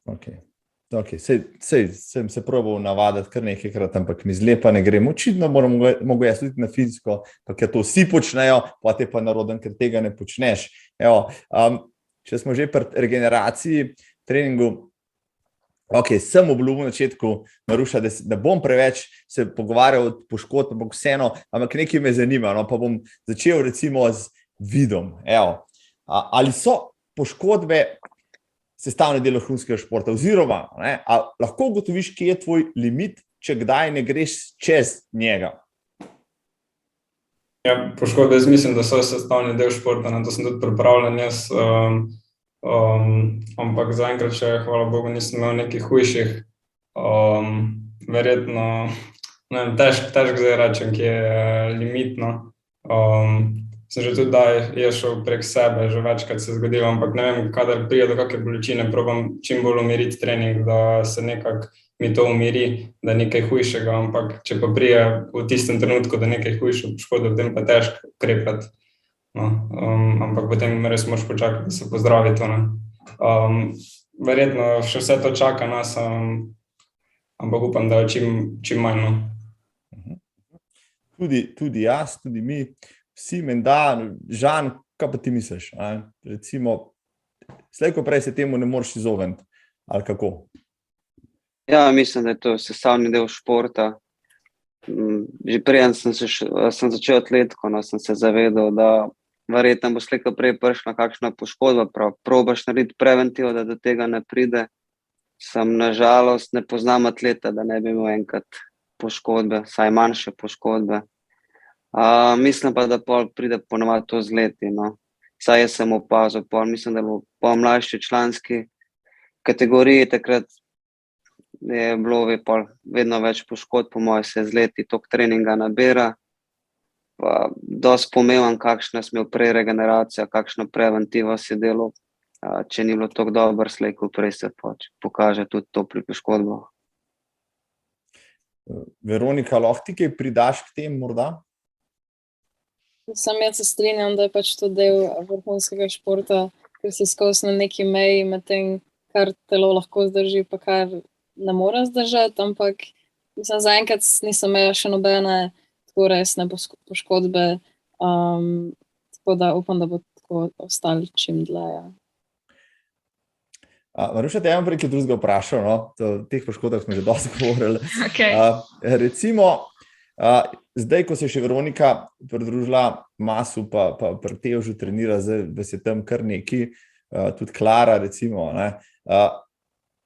Ok, sem se probal navaditi kar nekajkrat, ampak mi zlepa ne gre. Očitno mogo jaz tudi na Finsko, ker to vsi počnejo, pa te pa naroden, ker tega ne počneš. Evo, če smo že pri regeneraciji, treningu, sem obljubil na začetku, Maruša, da ne bom preveč se pogovarjal o poškodbah, ampak vseeno, ampak nekaj me zanima, no, pa bom začel recimo z Vidom. Evo, ali so poškodbe sestavni del vrhunskega športa, oziroma lahko ugotoviš, kje je tvoj limit, če kdaj ne greš čez njega? Ja, poškodbe jaz mislim, da so sestavni del športa, na to sem tudi pripravljen jaz. Ampak zaenkrat še, hvala Bogu, nisem imel nekih hujših. Verjetno, ne vem, težko zdaj rečem, kje je limitno. Sem že tudi je šel prek sebe, že večkrat se je zgodilo, ampak ne vem, kadar prije do kakšne bolečine, probam čim bolj umiriti trening, da se nekako mi to umiri, da je nekaj hujšega, ampak če pa prije v tistem trenutku, da nekaj hujše poškodbe, potem pa težko ukrepati. No, ampak potem res moraš počakati, da se pozdravi to. Verjetno še vse to čaka nas, ampak upam, da je čim manj. No. Tudi jaz, tudi mi, vsi menda, Žan, kaj pa ti misliš? Recimo, slej ko prej se temu ne moreš izogniti, ali kako? Ja, mislim, da je to sestavni del športa. Že prej sem začel atletiko, no, sem se zavedal, da verjetno bo slej ko prej prišla kakšna poškodba, probaš narediti preventivo, da do tega ne pride. Sem nažalost ne poznam atleta, da ne bi imel enkrat poškodbe, saj manjše poškodbe. Mislim pa, da pol pride ponovadi to z leti, no. Saj jaz sem opazil, mislim, da bo po mlajši članski kategoriji takrat je bilo vedno več poškodb, po mojem se z leti toliko treninga nabira. Pa dosti pomemben, kakšna si imel prej regeneracija, kakšno preventivo si delal. Če ni bilo toliko dobro, slej ko prej se pokaže tudi to pri poškodbah. Veronika, lahko ti kaj pridaš k tem morda? Sam jaz se strinjam, da je pač to del vrhunskega športa, ker si skozi na neki meji med tem, kar telo lahko zdrži, pa kar ne more zdržati, ampak mislim, zaenkrat nisem imela še nobene tako resne poškodbe, tako da upam, da bo tako ostalo čim dlje. Maruša, te imam prej drugega vprašal, no? O teh poškodbah smo že dosti govorili. Okay. Recimo, zdaj, ko se je še Veronika pridružila Masu, pa pri Teožu trenira, zdaj vas je tam kar neki, tudi Klara, recimo, ne?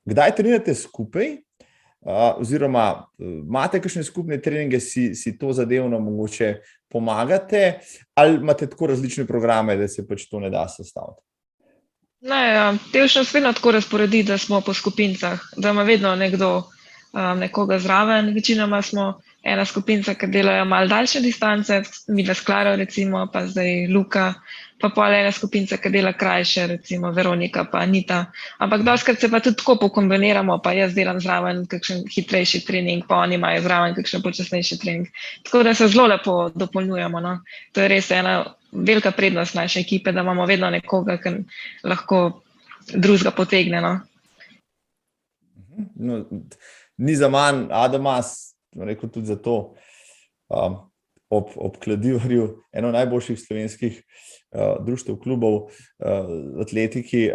Kdaj trenirate skupaj? Oziroma, imate kakšne skupne treninge, si to zadevno mogoče pomagate, ali imate tako različne programe, da se pač to ne da sestaviti? Ne, Teoš nas vedno tako razporedi, da smo po skupincah, da ima vedno nekdo nekoga zraven. Večinoma smo ena skupinca, ki delajo malo daljše distance, midva s Klaro recimo, pa zdaj Luka, pa pol ena skupinca, ki dela krajše, recimo Veronika pa Anita. Ampak dostikrat se pa tudi tako pokombiniramo, pa jaz delam zraven kakšen hitrejši trening, pa oni imajo zraven kakšen počasnejši trening. Tako da se zelo lepo dopolnjujemo, no. To je res ena velika prednost naše ekipe, da imamo vedno nekoga, ki lahko drugega potegne, no. No, ni za manj, Adamas, rekel tudi za to, ob Kladivarju, eno najboljših slovenskih društev, klubov, atletiki.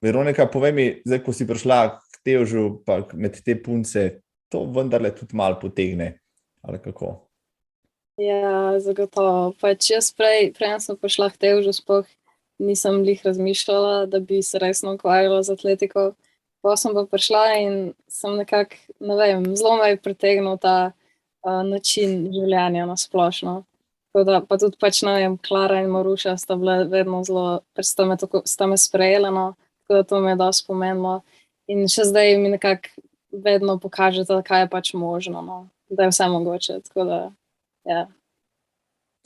Veronika, povej mi, zdaj, ko si prišla k Teožu, pa med te punce, to vendarle tudi malo potegne, ali kako? Ja, zagotovo. Pač jaz prej sem prišla k Teožu, sploh nisem glih razmišljala, da bi se resno ukvarjala z atletiko. Pa sem pa prišla in sem nekako, ne vem, zelo me je pritegnil ta način življenja na splošno. Pa tudi pač, ne vem, Klara in Maruša sta bile vedno zelo, pač sta me sprejela, no, tako da to mi je dosti pomenilo. In še zdaj mi nekako vedno pokažete, kaj je pač možno, no, da je vse mogoče, tako da, ja.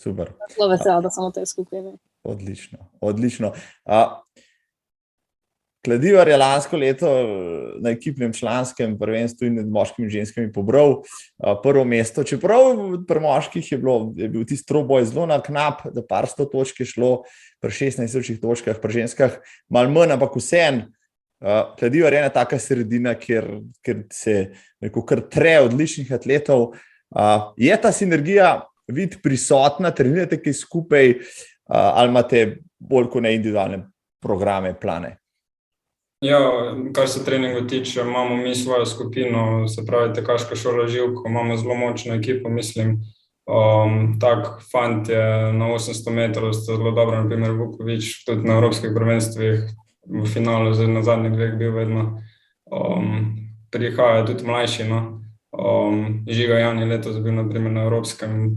Super. Zelo vesela, da sem v tej skupini. Odlično. Kladivar je lansko leto na ekipnem članskem prvenstvu in med moškimi in ženskami pobral prvo mesto. Čeprav pri moških je bil tisti troboj zelo na knap, da par 100 točk je šlo pri 16 točkah, pri ženskah malo manj, ampak vseeno. Kladivar je ena taka sredina, kjer se kar tre odličnih atletov. Je ta sinergija prisotna, trenirate kaj skupaj, ali imate bolj kot ne individualne programe, plane? Ja, kar se treningov tiče, imamo mi svojo skupino, se pravi tekaška šola Živko, imamo zelo močno ekipo, mislim. Tak fant je na 800 metrov, sta zelo dobro, na primer Vukovič, tudi na evropskih prvenstvih v finalu, zdaj na zadnjih dveh bil vedno. Prihaja tudi mlajši, no. Žiga Jan je letos bil, na primer, na evropskem.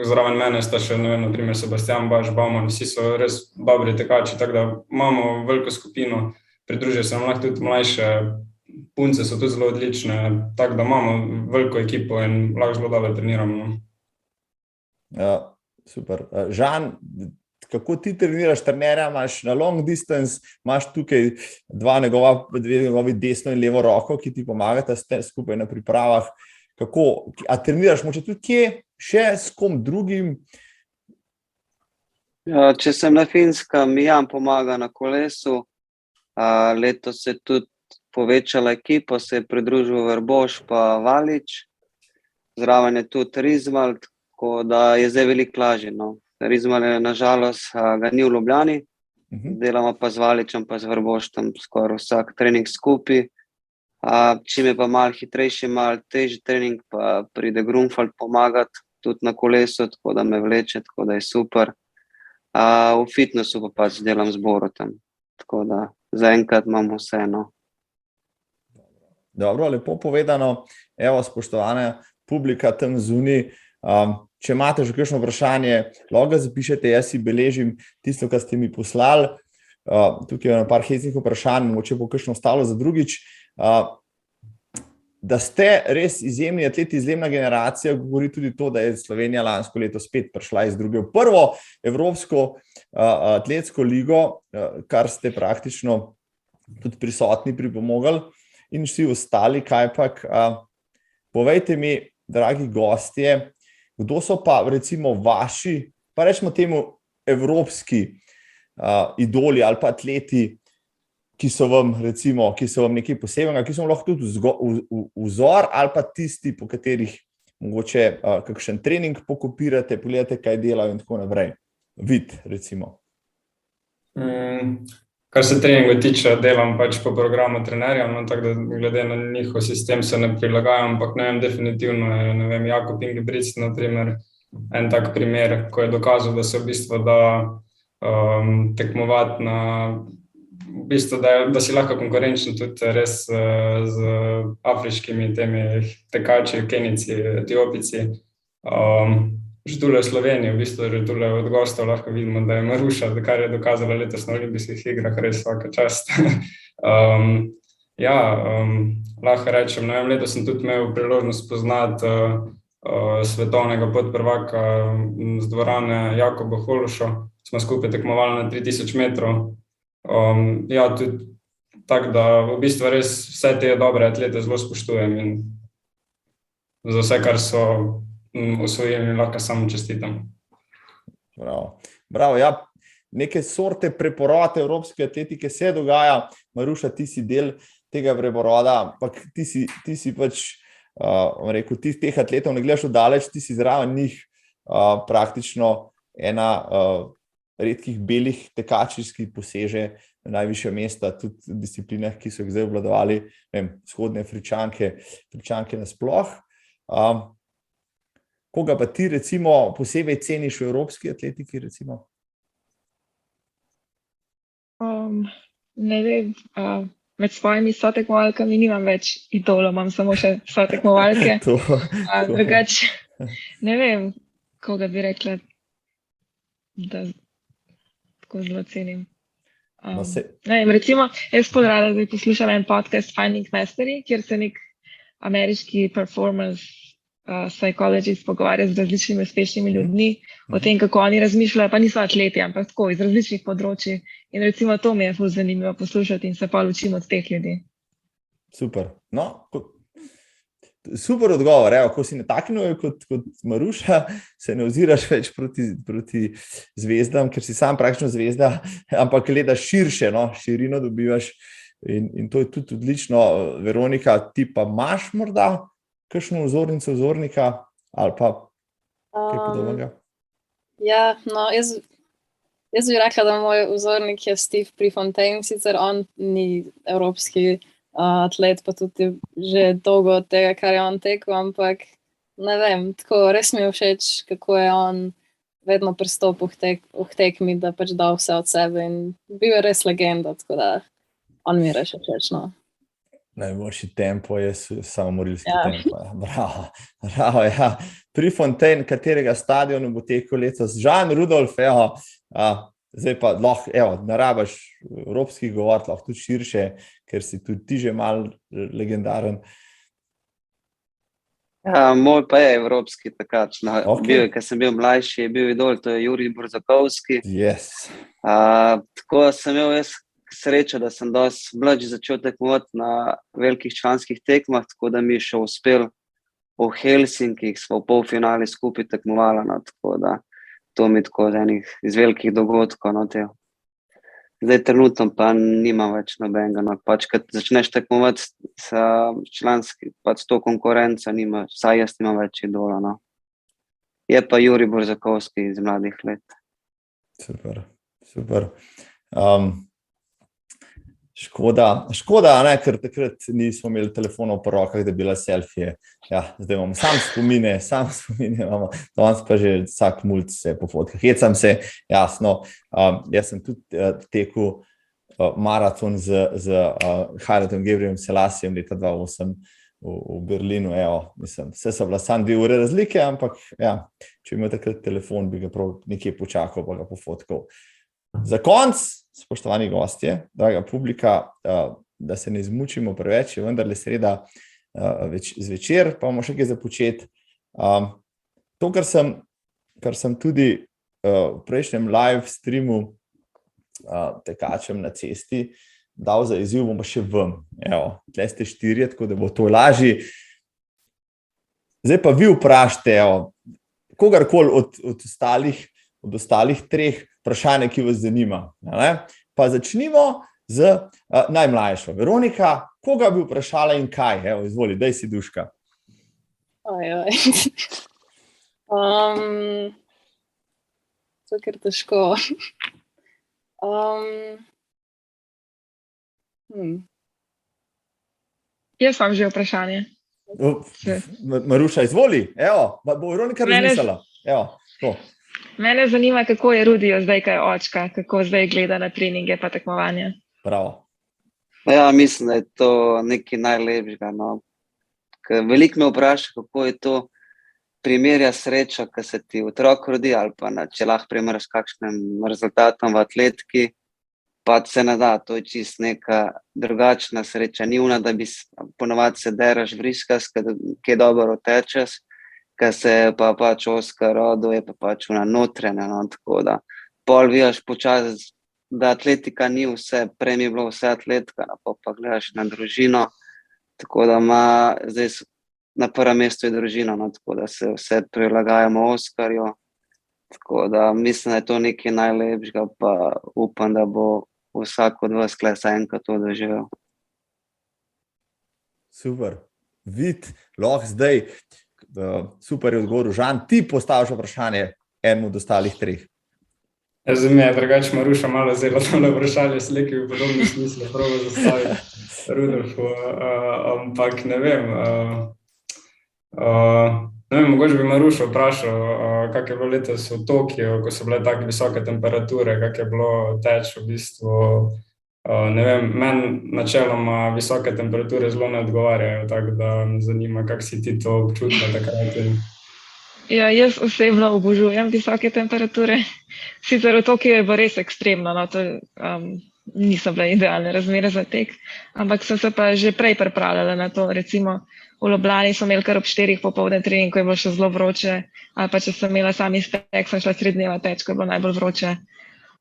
Zraven mene sta še, ne vem, na primer Sebastian Baš, Bauman, vsi so res dobri tekači, tako da imamo veliko skupino. Pridružijo se nam lahko tudi mlajše, punce so tudi zelo odlične, tako da imamo veliko ekipo in lahko zelo dobro treniramo. Ja, super. Žan, kako ti treniraš trenerja, imaš na long distance, imaš tukaj dve njegovi desno in levo roko, ki ti pomagata skupaj na pripravah. A treniraš moče tudi kje, še s kom drugim? Ja, če sem na Finskem, mi Jan pomaga na kolesu. Letos se je tudi povečala ekipa, se je pridružil Verboš pa Valič. Zraven je tudi Rizmal, tako da je zdaj veliko lažje, no. Rizmal je nažalost ga ni v Ljubljani, delamo pa z Valičem pa z Verboštem skoraj vsak trening skupaj. Čim je pa malo hitrejši, malo težji trening, pa pride Grunfeld pomagati tudi na kolesu, tako da me vleče, tako da je super. V fitnessu pa pač delam z Borutom, tako da zaenkrat imamo vseeno. Dobro, lepo povedano. Evo, spoštovana publika tam zunaj, če imate že kakšno vprašanje, lahko ga zapišete, jaz si beležim tisto, kar ste mi poslali. Tukaj je par hecnih vprašanj, mogoče bo kakšno ostalo za drugič. Da ste res izjemni atleti, izjemna generacija, govori tudi to, da je Slovenija lansko leto spet prišla iz druge v prvo evropsko atletsko ligo, kar ste praktično tudi prisotni pripomogli, in vsi ostali, kajpak. Povejte mi, dragi gostje, kdo so pa recimo vaši, pa rečemo temu evropski idoli ali pa atleti, ki so vam nekaj posebnega, ki so vam lahko tudi vzor, ali pa tisti, po katerih mogoče kakšen trening pokopirate, pogledate, kaj delajo in tako naprej. Vid, recimo. Kar se treningu tiče, delam pač po programu trenerja, no, tako da glede na njihov sistem se ne prilagajam, ampak ne vem, definitivno je, ne vem, Jakob Ingebrigtsen, na primer, en tak primer, ko je dokazal, da se v bistvu da tekmovati na, v bistvu, da si lahko konkurenčen tudi res z afriškimi temi tekači, Kenijci, Etiopici. Že tule v Sloveniji, v bistvu, že tule od gostov lahko vidimo, da je Maruša, kar je dokazala letos na olimpijskih igrah, res vsaka čast. Lahko rečem, ne vem, letos sem tudi imel priložnost spoznati svetovnega podprvaka z dvorane Jakoba Hološo. Smo skupaj tekmovali na 3000 metrov. Tudi tako, da v bistvu res vse te dobre atlete zelo spoštujem in za vse, kar so osvojili, lahko samo čestitam. Bravo, ja, neke sorte preporoda evropske atletike se dogaja. Maruša, ti si del tega preporoda, ampak ti si pač, rekel, ti teh atletov ne gledaš oddaleč, ti si zraven njih praktično ena redkih belih tekačic, ki poseže na najvišja mesta, tudi v disciplinah, ki so jih zdaj obvladovali, vzhodne Afričanke nasploh. Koga pa ti recimo posebej ceniš v evropski atletiki, recimo? Ne vem, med svojimi sotekmovalkami nimam več idolov, imam samo še sotekmovalke. Drugače, ne vem, koga bi rekla, da tako zelo cenim. Ne vem, recimo, jaz rada bi poslušala en podcast Finding Mastery, kjer se nek ameriški performance psychologist pogovarja z različnimi uspešnimi ljudmi o tem, kako oni razmišljajo, pa niso atleti, ampak tako iz različnih področij. In recimo to mi je ful zanimivo poslušati in se pa učim od teh ljudi. Super. No, super odgovor. Evo, ko si nataknil kot Maruša, se ne oziraš več proti zvezdam, ker si sam praktično zvezda, ampak gledaš širše, no, širino dobivaš in to je tudi odlično. Veronika, ti pa imaš morda kakšno vzornika ali pa kaj podobnega? Ja, no, jaz bi rekla, da moj vzornik je Steve Prefontaine, sicer on ni evropski atlet, pa tudi že dolgo od tega, kar je on tekel, ampak ne vem, tako res mi je všeč, kako je on vedno pristopil v tekmi, da pač dal vse od sebe in bil je res legenda, tako da on mi je res všeč, no. Najboljši tempo je samomorilski tempo. Bravo, ja. Prefontaine, katerega stadionu bo tekel letos? Jean Rudolf, zdaj pa lahko, ne rabiš evropskih govoriti, lahko tudi širše, ker si tudi ti že malo legendaren. Moj pa je evropski tekač. Ker sem bil mlajši, je bil idol, to je Jurij Borzakovski. Yes. Tako sem imel jaz srečo, da sem dosti mlač začel tekmovati na velikih članskih tekmah, tako da mi je še uspel v Helsinkih, smo v polfinali skupaj tekmovali, no, tako da to mi tako iz velikih dogodkov. No, zdaj trenutno pa nimam več nobenega, no, pač kad začneš tekmovati s članski, pač to konkurenca nima, vsaj jaz nimam več idola, no. Je pa Jurij Borzakovski iz mladih let. Super. Škoda, ne, ker takrat nismo imeli telefonov po rokah, da bi bila selfije. Ja, zdaj imamo sam spomine imamo, danes pa že vsak mulj se po fotkah. Hecam se, jasno, jaz sem tudi tekel maraton z Hailetom Gebrselassie Selassijem leta 2008 v Berlinu, vse so bila samo 2 ure razlike, ampak ja, če bi imel takrat telefon, bi ga prav nekje počakal, pa ga pofotkal. Za konc, spoštovani gostje, draga publika, da se ne izmučimo preveč, je vendarle sreda zvečer, pa bomo še kaj za početi. To, kar sem tudi v prejšnjem live streamu tekačem na cesti dal za izziv, bomo še vam. Tle ste 4, tako da bo to lažje. Zdaj pa vi vprašajte, kogarkoli od ostalih 3 vprašanje, ki vas zanima. Pa začnimo z najmlajšo. Veronika, koga bi vprašala in kaj? Izvoli, daj si duška. To je kar težko. Jaz imam že vprašanje. Maruša, izvoli. Evo, bo Veronika razmislila. Evo, to. Mene zanima, kako je Rudijo zdaj, kaj je očka, kako zdaj gleda na treninge pa tekmovanja. Bravo. Ja, mislim, da je to nekaj najlepšega. No. Veliko me vpraša, kako je to primerja srečo, ko se ti otrok rodi, ali pa če lahko primerjaš kakšnim rezultatom v atletiki, pa se ne da, to je čist neka drugačna sreča. Ni una, da bi ponovadi se deraš vriskast, ki dobro tečeš, ko se je pa pač Oskar rodil, je pa pač una notrena, no, tako da pol vijaš počasi, da atletika ni vse, prej mi je bilo vse atletika, pa gledaš na družino, tako da ima zdaj na prvem mestu je družina, no, tako da se vse prilagajamo Oskarju, tako da mislim, da je to nekaj najlepšega, pa upam, da bo vsak od vas vsaj enkrat to doživel. Super. Vid, lahko zdaj, super je odgovor. Žan, ti postaviš vprašanje enemu od ostalih treh. Za me je drugače Maruša malo zelo tole vprašanje, sleki v podobnem smislu, pravo zastaviti Rudolfu, ampak ne vem, mogoče bi Maruša vprašal, kak je bilo letos v Tokiu, ko so bile tako visoke temperature, kak je bilo teč v bistvu, ne vem, meni načeloma visoke temperature zelo ne odgovarjajo, tako da me zanima, kak si ti to občutila takrat. Ja, jaz osebno obožujem visoke temperature. Sicer v Tokiu je bilo res ekstremno, no, to niso bile idealne razmere za tek, ampak sem se pa že prej pripravljala na to. Recimo v Ljubljani smo imeli kar ob 4 popoldne trening, ko je bilo še zelo vroče, ali pa če sem imela sami stek, sem šla srednjeva teč, ko je bilo najbolj vroče.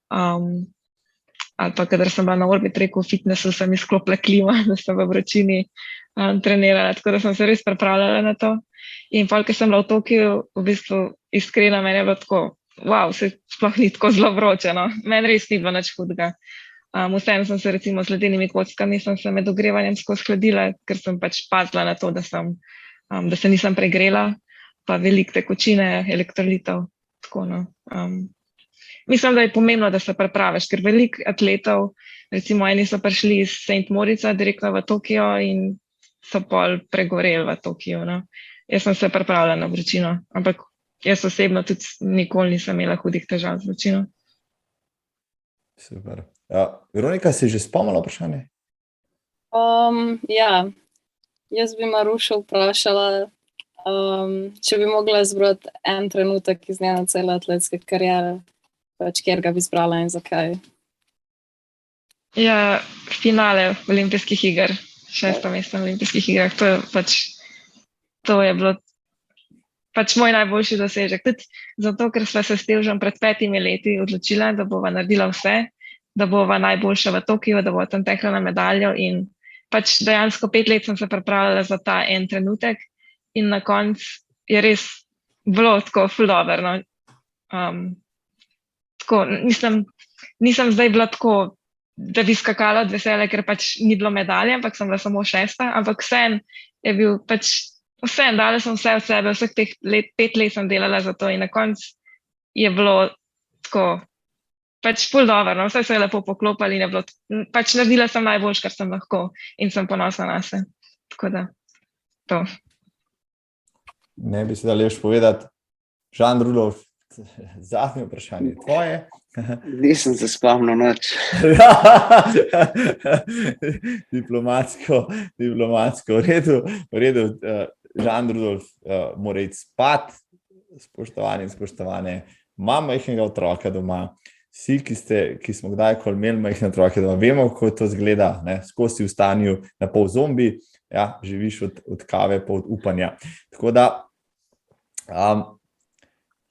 Ali pa kadar sem bila na Orbitreku v fitnessu, sem izklopila klima, da sem v vročini trenirala, tako da sem se res pripravljala na to. In pol, ko sem bila v Tokiu, v bistvu iskreno meni je bilo tako, wow, se sploh ni tako zelo vroče, no. Meni res ni bilo nič hudega. Vseeno sem se recimo z ledenimi kockami, sem se med ogrevanjem skozi hladila, ker sem pač pazila na to, da se nisem pregrela, pa veliko tekočine, elektrolitov, tako no. Mislim, da je pomembno, da se pripraviš, ker veliko atletov, recimo eni so prišli iz St. Moritza direktno v Tokio in so pol pregoreli v Tokiu, no. Jaz sem se pripravila na vročino, ampak jaz osebno tudi nikoli nisem imela hudih težav z vročino. Super. Veronika, si že spomnila vprašanje? Ja, jaz bi Marušo vprašala, če bi mogla izbrati en trenutek iz njene cele atletske kariere, pač kjer ga bi izbrala in zakaj? Ja, finale olimpijskih iger, 6. mesto na olimpijskih igrah, to je bilo pač moj najboljši dosežek. Tudi zato, ker sva se s Tevžem pred 5 leti odločila, da bova naredila vse, da bova najboljša v Tokiu, da bova tam tekla na medaljo in pač dejansko 5 let sem se pripravljala za ta en trenutek in na koncu je res bilo tako ful dobro, no. Tako, nisem zdaj bila tako, da bi skakala od veselja, ker pač ni bilo medalje, ampak sem bila samo 6, ampak vseeno je bil pač vseeno, dala sem vse od sebe, vseh teh 5 let sem delala za to in na koncu je bilo tako, pač ful dobro, no, vse se je lepo poklopali in je bilo, pač naredila sem najboljš, kar sem lahko in sem ponosna na se, tako da, to. Ne bi se dali več povedati. Žan Rudolf, zadnje vprašanje, tvoje? Nisem se spomnil nič. Diplomatsko, v redu, Žan Rudolf mora iti spat, spoštovani in spoštovane, imam majhnega otroka doma, vsi, ki smo kdajkoli imeli majhne otroke doma, vemo, kako to izgleda, ne, skozi v stanju na pol zombi, ja, živiš od kave pa od upanja. Tako da,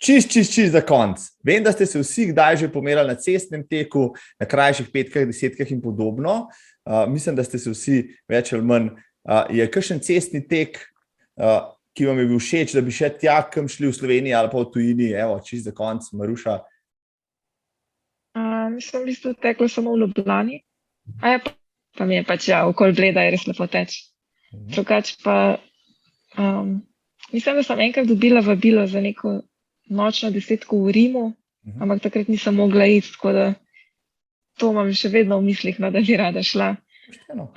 čist za konc. Vem, da ste se vsi kdaj že pomerali na cestnem teku, na krajših 5, 10 in podobno. Mislim, da ste se vsi več ali manj. Je kakšen cestni tek, ki vam je bil všeč, da bi še tja, kam šli v Sloveniji ali pa v tujini? Evo, čist za konc, Maruša. Mislim, v bistvu tekla samo v Ljubljani. Pa mi je pač, ja, okoli Bleda je res lepo teč. Drugače pa, mislim, da sem enkrat dobila vabilo za neko nočno desetko v Rimu, ampak takrat nisem mogla iti, tako da to imam še vedno v mislih, no, da bi rada šla. Pošteno.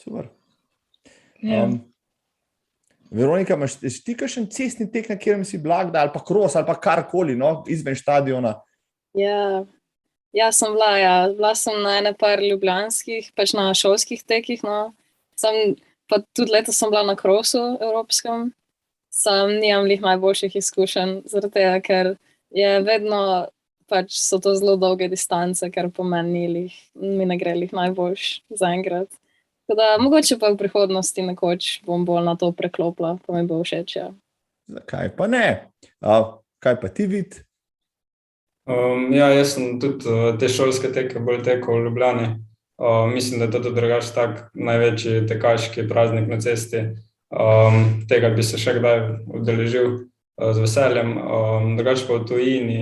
Super. Ja. Veronika, imaš ti kakšen cestni tek, na katerem si bila, ali pa kros, ali pa karkoli, no, izven štadiona? Ja, sem bila, ja. Bila sem na ene par ljubljanskih, pač na šolskih tekih, no. Pa tudi letos sem bila na krosu evropskem. Nimam lih najboljših izkušenj, zaradi tega, ker je vedno, pač so to zelo dolge distance, ker po meni mi ne gre lih najboljš zaenkrat. Tako da mogoče pa v prihodnosti nekoč bom bolj na to preklopila, pa mi bo všeč, ja. Zakaj pa ne? Kaj pa ti vid? Ja, jaz sem tudi te šolske teke bolj tekel v Ljubljani. Mislim, da je to tudi drugače tak največji tekaški praznik na cesti. Tega bi se še kdaj udeležil z veseljem. Drugače pa v tujini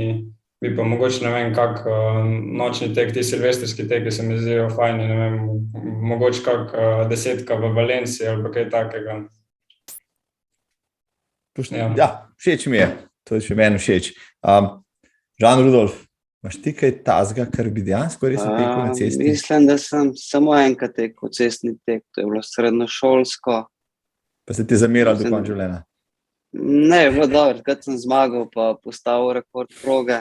bi pa mogoče, ne vem, kak nočni tek, ti silvestrski teki se mi zdijo fajni, ne vem, mogoče kak 10 v Valenciji ali pa kaj takega. Ja, všeč mi je, to je še meni všeč. Žan Rudolf, imaš ti kaj tazga, kar bi dejansko res tekel na cesti? Mislim, da sem samo enkrat tekel cestni tek, to je bilo srednjošolsko. Pa se ti zamerali do konca življenja? Ne, bilo dobro, kad sem zmagal, pa postavil rekord proge,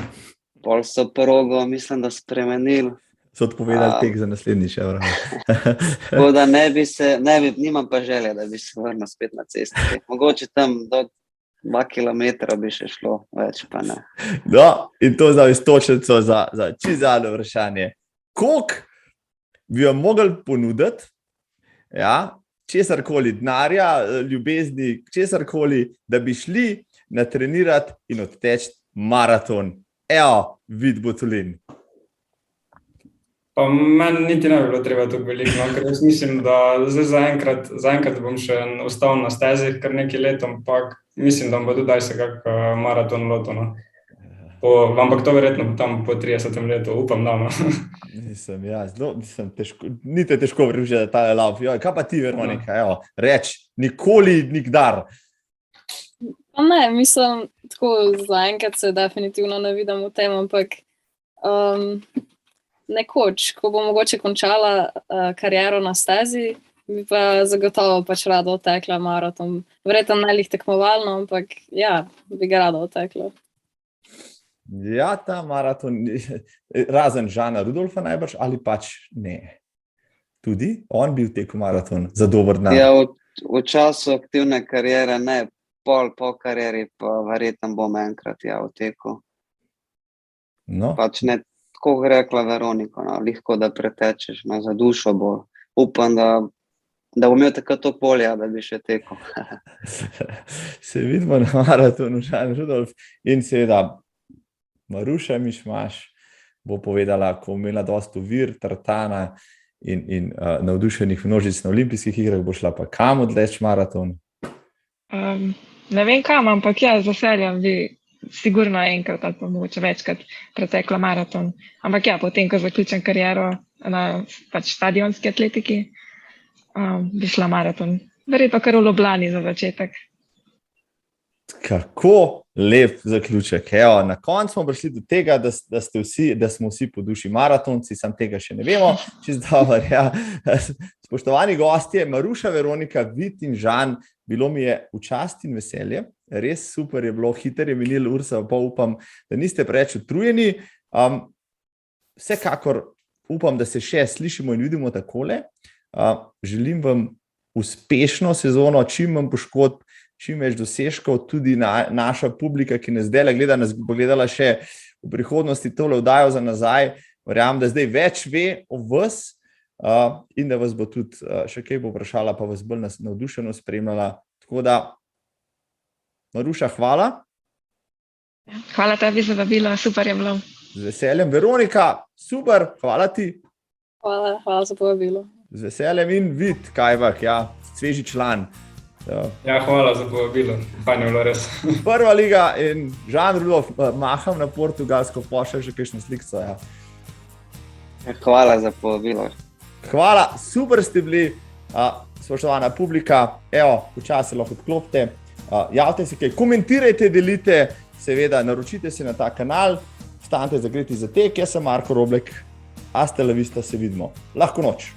pol so progo, mislim, da spremenili. So odpovedali tek za naslednjič, Tako da nimam pa želje, da bi se vrnil spet na cesti. Mogoče tam do 2 kilometra bi še šlo, več pa ne. No, in to za istočnico za čisto zadnje vprašanje. Koliko bi vam mogli ponuditi, ja, česarkoli denarja, ljubezni, česarkoli, da bi šli natrenirati in odteči maraton? Evo, Vid Butulin. Pa meni niti ne bi bilo treba tako veliko, no, ker jaz mislim, da zaenkrat bom še ostal na stezi kar nekaj let, ampak mislim, da bom tudi daj se kak maraton lotil, no. Ampak to verjetno tam po 30. letu, upam, da, no. Ni te težko vrži, da tale lav. Kaj pa ti, Veronika? Evo, reč, nikoli, nikdar. Ne, mislim, tako zaenkrat se definitivno ne vidim v tem, ampak nekoč, ko bom mogoče končala kariero na stezi, bi pa zagotovo pač rada odtekla maraton. Verjetno ne lih tekmovalno, ampak ja, bi ga rada odtekla. Ja, ta maraton, razen Žana Rudolfa najbrž, ali pač ne? Tudi on bi vtekel maraton za dober dan. Ja, v času aktivne kariere ne, po karieri pa verjetno bom enkrat vtekel. No. Pač ne, tako rekla Veronika, no, lahko da pretečeš, no, za dušo bo. Upam, da bom imel tako to polje, da bi še tekel. Se vidimo na maratonu, Žan Rudolf, in seveda Maruša Mišmaš bo povedala, ko imela dosti ovir, tartana in navdušenih množic na olimpijskih igrah, bo šla pa kam odleč maraton? Ne vem kam, ampak ja, z veseljem bi sigurno enkrat ali pa mogoče večkrat pretekla maraton. Ampak ja, potem, ko zaključim kariero na pač stadionski atletiki, bi šla maraton. Verjetno kar v Ljubljani za začetek. Kako lep zaključek. Evo, na koncu smo prišli do tega, da smo vsi po duši maratonci, sam tega še ne vemo. Čisto dobro, ja. Spoštovani gostje, Maruša, Veronika, Vid in Žan, bilo mi je v čast in veselje. Res super je bilo, hiter je minil Ursa, pa upam, da niste preveč utrujeni. Vsekakor upam, da se še slišimo in vidimo takole. Želim vam uspešno sezono, čim manj poškodb, čim več dosežkov, tudi naša publika, ki nas zdaj gleda, nas bo gledala še v prihodnosti tole oddajo za nazaj. Verjamem, da zdaj več ve o vas in da vas bo tudi še kaj povprašala, pa vas bolj navdušeno spremljala. Tako da, Maruša, hvala. Hvala tebi za vabilo, super je bilo. Z veseljem. Veronika, super, hvala ti. Hvala za povabilo. Z veseljem in Vid, Kajvak, ja, sveži član. Ja, hvala za povabilo, fajn je bilo res. Prva liga in Žan Rudolf, maham na Portugalsko, pošlje še kakšno slikco. Ja. Hvala za povabilo. Hvala, super ste bili, spoštovana publika. Evo, včasih lahko odklopite, javite se kaj, komentirajte, delite, seveda naročite se na ta kanal, stanite zagreti za tek, jaz sem Marko Roblek, hasta la vista, se vidimo. Lahko noč.